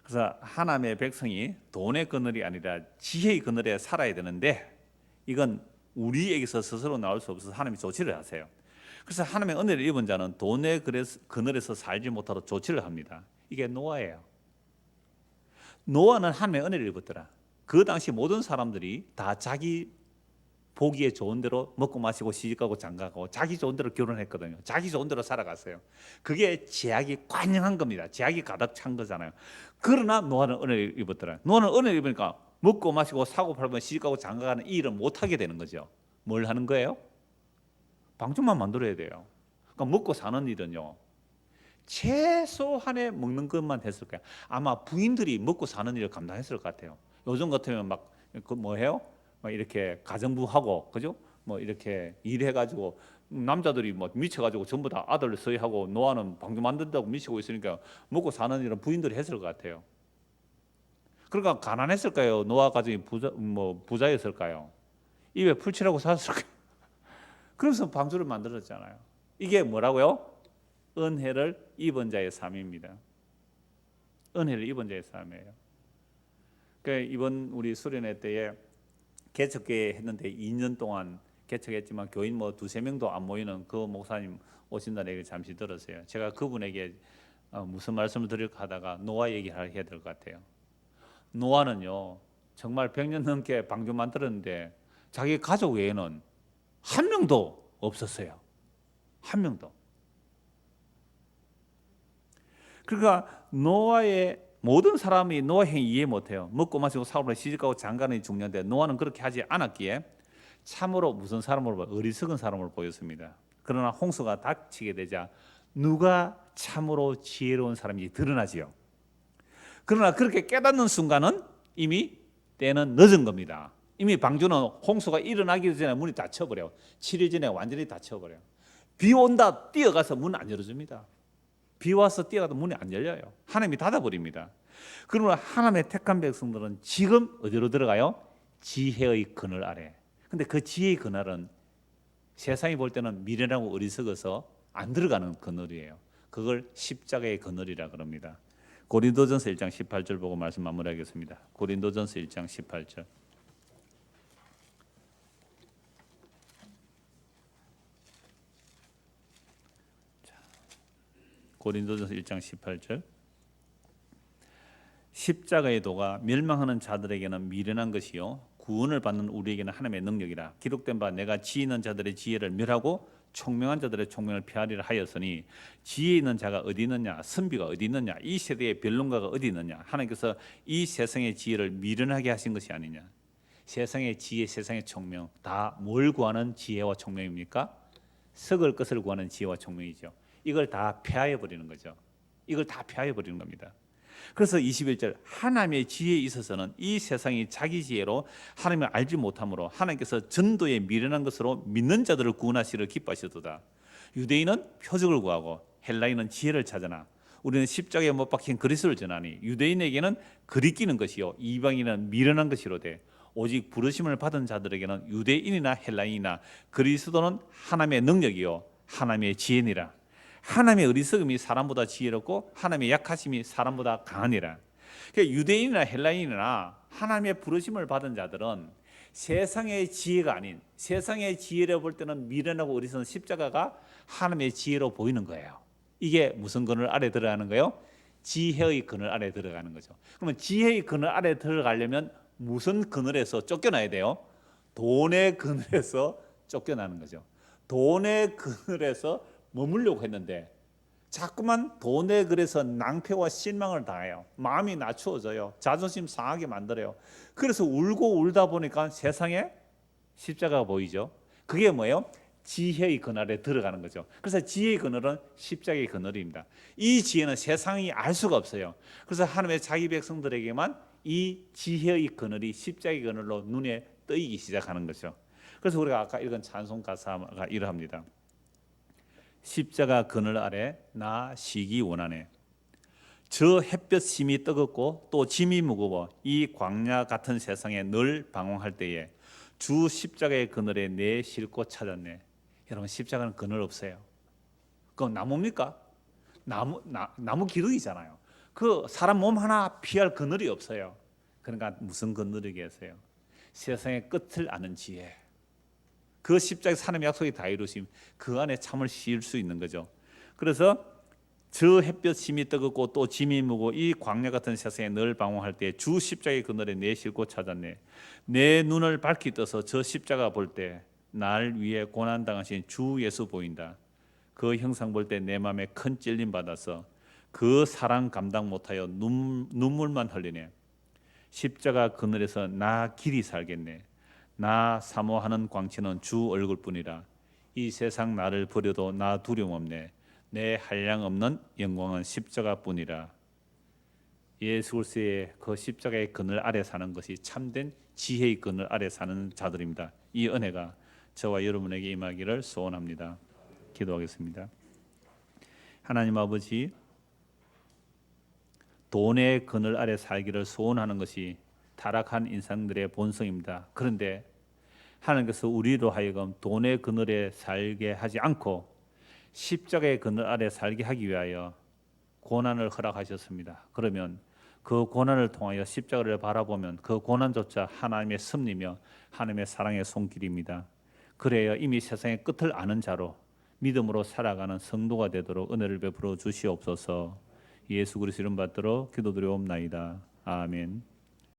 그래서 하나님의 백성이 돈의 그늘이 아니라 지혜의 그늘에 살아야 되는데 이건 우리에게서 스스로 나올 수 없어서 하나님이 조치를 하세요. 그래서 하나님의 은혜를 입은 자는 돈의 그늘에서 살지 못하도록 조치를 합니다. 이게 노아예요. 노아는 하나님의 은혜를 입었더라. 그 당시 모든 사람들이 다 자기 보기에 좋은 대로 먹고 마시고 시집가고 장가가고 자기 좋은 대로 결혼했거든요. 자기 좋은 대로 살아갔어요. 그게 제약이 관영한 겁니다. 제약이 가득 찬 거잖아요. 그러나 노아는 은혜를 입었더라. 노아는 은혜를 입으니까 먹고 마시고 사고 팔고 시집가고 장가가는 이 일을 못하게 되는 거죠. 뭘 하는 거예요? 방주만 만들어야 돼요. 그러니까 먹고 사는 일은요 최소한의 먹는 것만 했을 거예요. 아마 부인들이 먹고 사는 일을 감당했을 것 같아요. 요즘 같으면 막 해요? 막 이렇게 가정부하고 그죠? 이렇게 일해가지고 남자들이 미쳐가지고 전부 다 아들 서희하고 노아는 방주 만든다고 미치고 있으니까 먹고 사는 일은 부인들이 했을 것 같아요. 그러니까 가난했을까요? 노아 가정이 부자였을까요? 입에 풀칠하고 살았을까요? 그래서 방주를 만들었잖아요. 이게 뭐라고요? 은혜를 입은 자의 삶입니다. 은혜를 입은 자의 삶이에요. 그러니까 이번 우리 수련회 때에 개척교회 했는데 2년 동안 개척했지만 교인 2-3명도 안 모이는 그 목사님 오신다는 얘기를 잠시 들었어요. 제가 그분에게 무슨 말씀을 드릴까 하다가 노아 얘기를 해야 될 것 같아요. 노아는요 정말 100년 넘게 방주 만들었는데 자기 가족 외에는 한 명도 없었어요. 한 명도. 그러니까 노아의 모든 사람이 노아 행위 이해 못해요. 먹고 마시고 사업을 시집가고 장가는 중요한데 노아는 그렇게 하지 않았기에 참으로 무슨 사람으로 보여? 어리석은 사람으로 보였습니다. 그러나 홍수가 닥치게 되자 누가 참으로 지혜로운 사람인지 드러나지요. 그러나 그렇게 깨닫는 순간은 이미 때는 늦은 겁니다. 이미 방주는 홍수가 일어나기 전에 문이 닫혀버려요. 7일 전에 완전히 닫혀버려요. 비 온다 뛰어가서 문 안 열어줍니다. 비 와서 뛰어가도 문이 안 열려요. 하나님이 닫아버립니다. 그러나 하나님의 택한 백성들은 지금 어디로 들어가요? 지혜의 그늘 아래. 근데 그 지혜의 그늘은 세상이 볼 때는 미련하고 어리석어서 안 들어가는 그늘이에요. 그걸 십자가의 그늘이라 그럽니다. 고린도전서 1장 18절 보고 말씀 마무리하겠습니다. 고린도전서 1장 18절. 고린도전서 1장 18절. 십자가의 도가 멸망하는 자들에게는 미련한 것이요 구원을 받는 우리에게는 하나님의 능력이라. 기록된 바 내가 지혜 있는 자들의 지혜를 멸하고 총명한 자들의 총명을 폐하리라 하였으니 지혜 있는 자가 어디 있느냐, 선비가 어디 있느냐, 이 세대의 변론가가 어디 있느냐. 하나님께서 이 세상의 지혜를 미련하게 하신 것이 아니냐. 세상의 지혜, 세상의 총명 다 뭘 구하는 지혜와 총명입니까? 썩을 것을 구하는 지혜와 총명이죠. 이걸 다 폐하여 버리는 거죠. 이걸 다 폐하여 버리는 겁니다. 그래서 21절 하나님의 지혜에 있어서는 이 세상이 자기 지혜로 하나님을 알지 못하므로 하나님께서 전도에 미련한 것으로 믿는 자들을 구원하시기를 기뻐하시도다. 유대인은 표적을 구하고 헬라인은 지혜를 찾으나 우리는 십자가에 못 박힌 그리스도를 전하니 유대인에게는 그리끼는 것이요 이방인은 미련한 것이로되 오직 부르심을 받은 자들에게는 유대인이나 헬라인이나 그리스도는 하나님의 능력이요 하나님의 지혜니라. 하나님의 어리석음이 사람보다 지혜롭고 하나님의 약하심이 사람보다 강하니라. 그러니까 유대인이나 헬라인이나 하나님의 부르심을 받은 자들은 세상의 지혜가 아닌 세상의 지혜로 볼 때는 미련하고 어리석은 십자가가 하나님의 지혜로 보이는 거예요. 이게 무슨 그늘 아래 들어가는 거예요? 지혜의 그늘 아래 들어가는 거죠. 그러면 지혜의 그늘 아래 들어가려면 무슨 그늘에서 쫓겨나야 돼요? 돈의 그늘에서 쫓겨나는 거죠. 돈의 그늘에서 머물려고 했는데 자꾸만 돈에 그래서 낭패와 실망을 당해요. 마음이 낮추어져요. 자존심 상하게 만들어요. 그래서 울고 울다 보니까 세상에 십자가가 보이죠. 그게 뭐예요? 지혜의 그늘에 들어가는 거죠. 그래서 지혜의 그늘은 십자가의 그늘입니다. 이 지혜는 세상이 알 수가 없어요. 그래서 하나님의 자기 백성들에게만 이 지혜의 그늘이 십자가의 그늘로 눈에 뜨이기 시작하는 거죠. 그래서 우리가 아까 읽은 찬송 가사가 이러합니다. 십자가 그늘 아래 나 쉬기 원하네. 저 햇볕 심이 뜨겁고 또 짐이 무거워 이 광야 같은 세상에 늘 방황할 때에 주 십자가의 그늘에 내 싣고 찾았네. 여러분 십자가는 그늘 없어요. 그건 나무입니까? 나무 기둥이잖아요. 그 사람 몸 하나 피할 그늘이 없어요. 그러니까 무슨 그늘이겠어요? 세상의 끝을 아는 지혜. 그 십자가의 하나님의 약속이 다 이루심 그 안에 참을 쉴 수 있는 거죠. 그래서 저 햇볕 심이 뜨겁고 또 짐이 무고 이 광야 같은 세상에 늘 방황할 때 주 십자가의 그늘에 내 싣고 찾았네. 내 눈을 밝히 떠서 저 십자가 볼 때 날 위해 고난 당하신 주 예수 보인다. 그 형상 볼 때 내 마음에 큰 찔림 받아서 그 사랑 감당 못하여 눈물만 흘리네. 십자가 그늘에서 나 길이 살겠네. 나 사모하는 광채는 주 얼굴뿐이라. 이 세상 나를 버려도 나 두려움 없네. 내 한량 없는 영광은 십자가뿐이라. 예수 그리스도의 그 십자가의 그늘 아래 사는 것이 참된 지혜의 그늘 아래 사는 자들입니다. 이 은혜가 저와 여러분에게 임하기를 소원합니다. 기도하겠습니다. 하나님 아버지, 돈의 그늘 아래 살기를 소원하는 것이 타락한 인생들의 본성입니다. 그런데 하나님께서 우리로 하여금 돈의 그늘에 살게 하지 않고 십자가의 그늘 아래 살게 하기 위하여 고난을 허락하셨습니다. 그러면 그 고난을 통하여 십자가를 바라보면 그 고난조차 하나님의 섭리며 하나님의 사랑의 손길입니다. 그래야 이미 세상의 끝을 아는 자로 믿음으로 살아가는 성도가 되도록 은혜를 베풀어 주시옵소서. 예수 그리스도 이름 받들어 기도드리옵나이다. 아멘.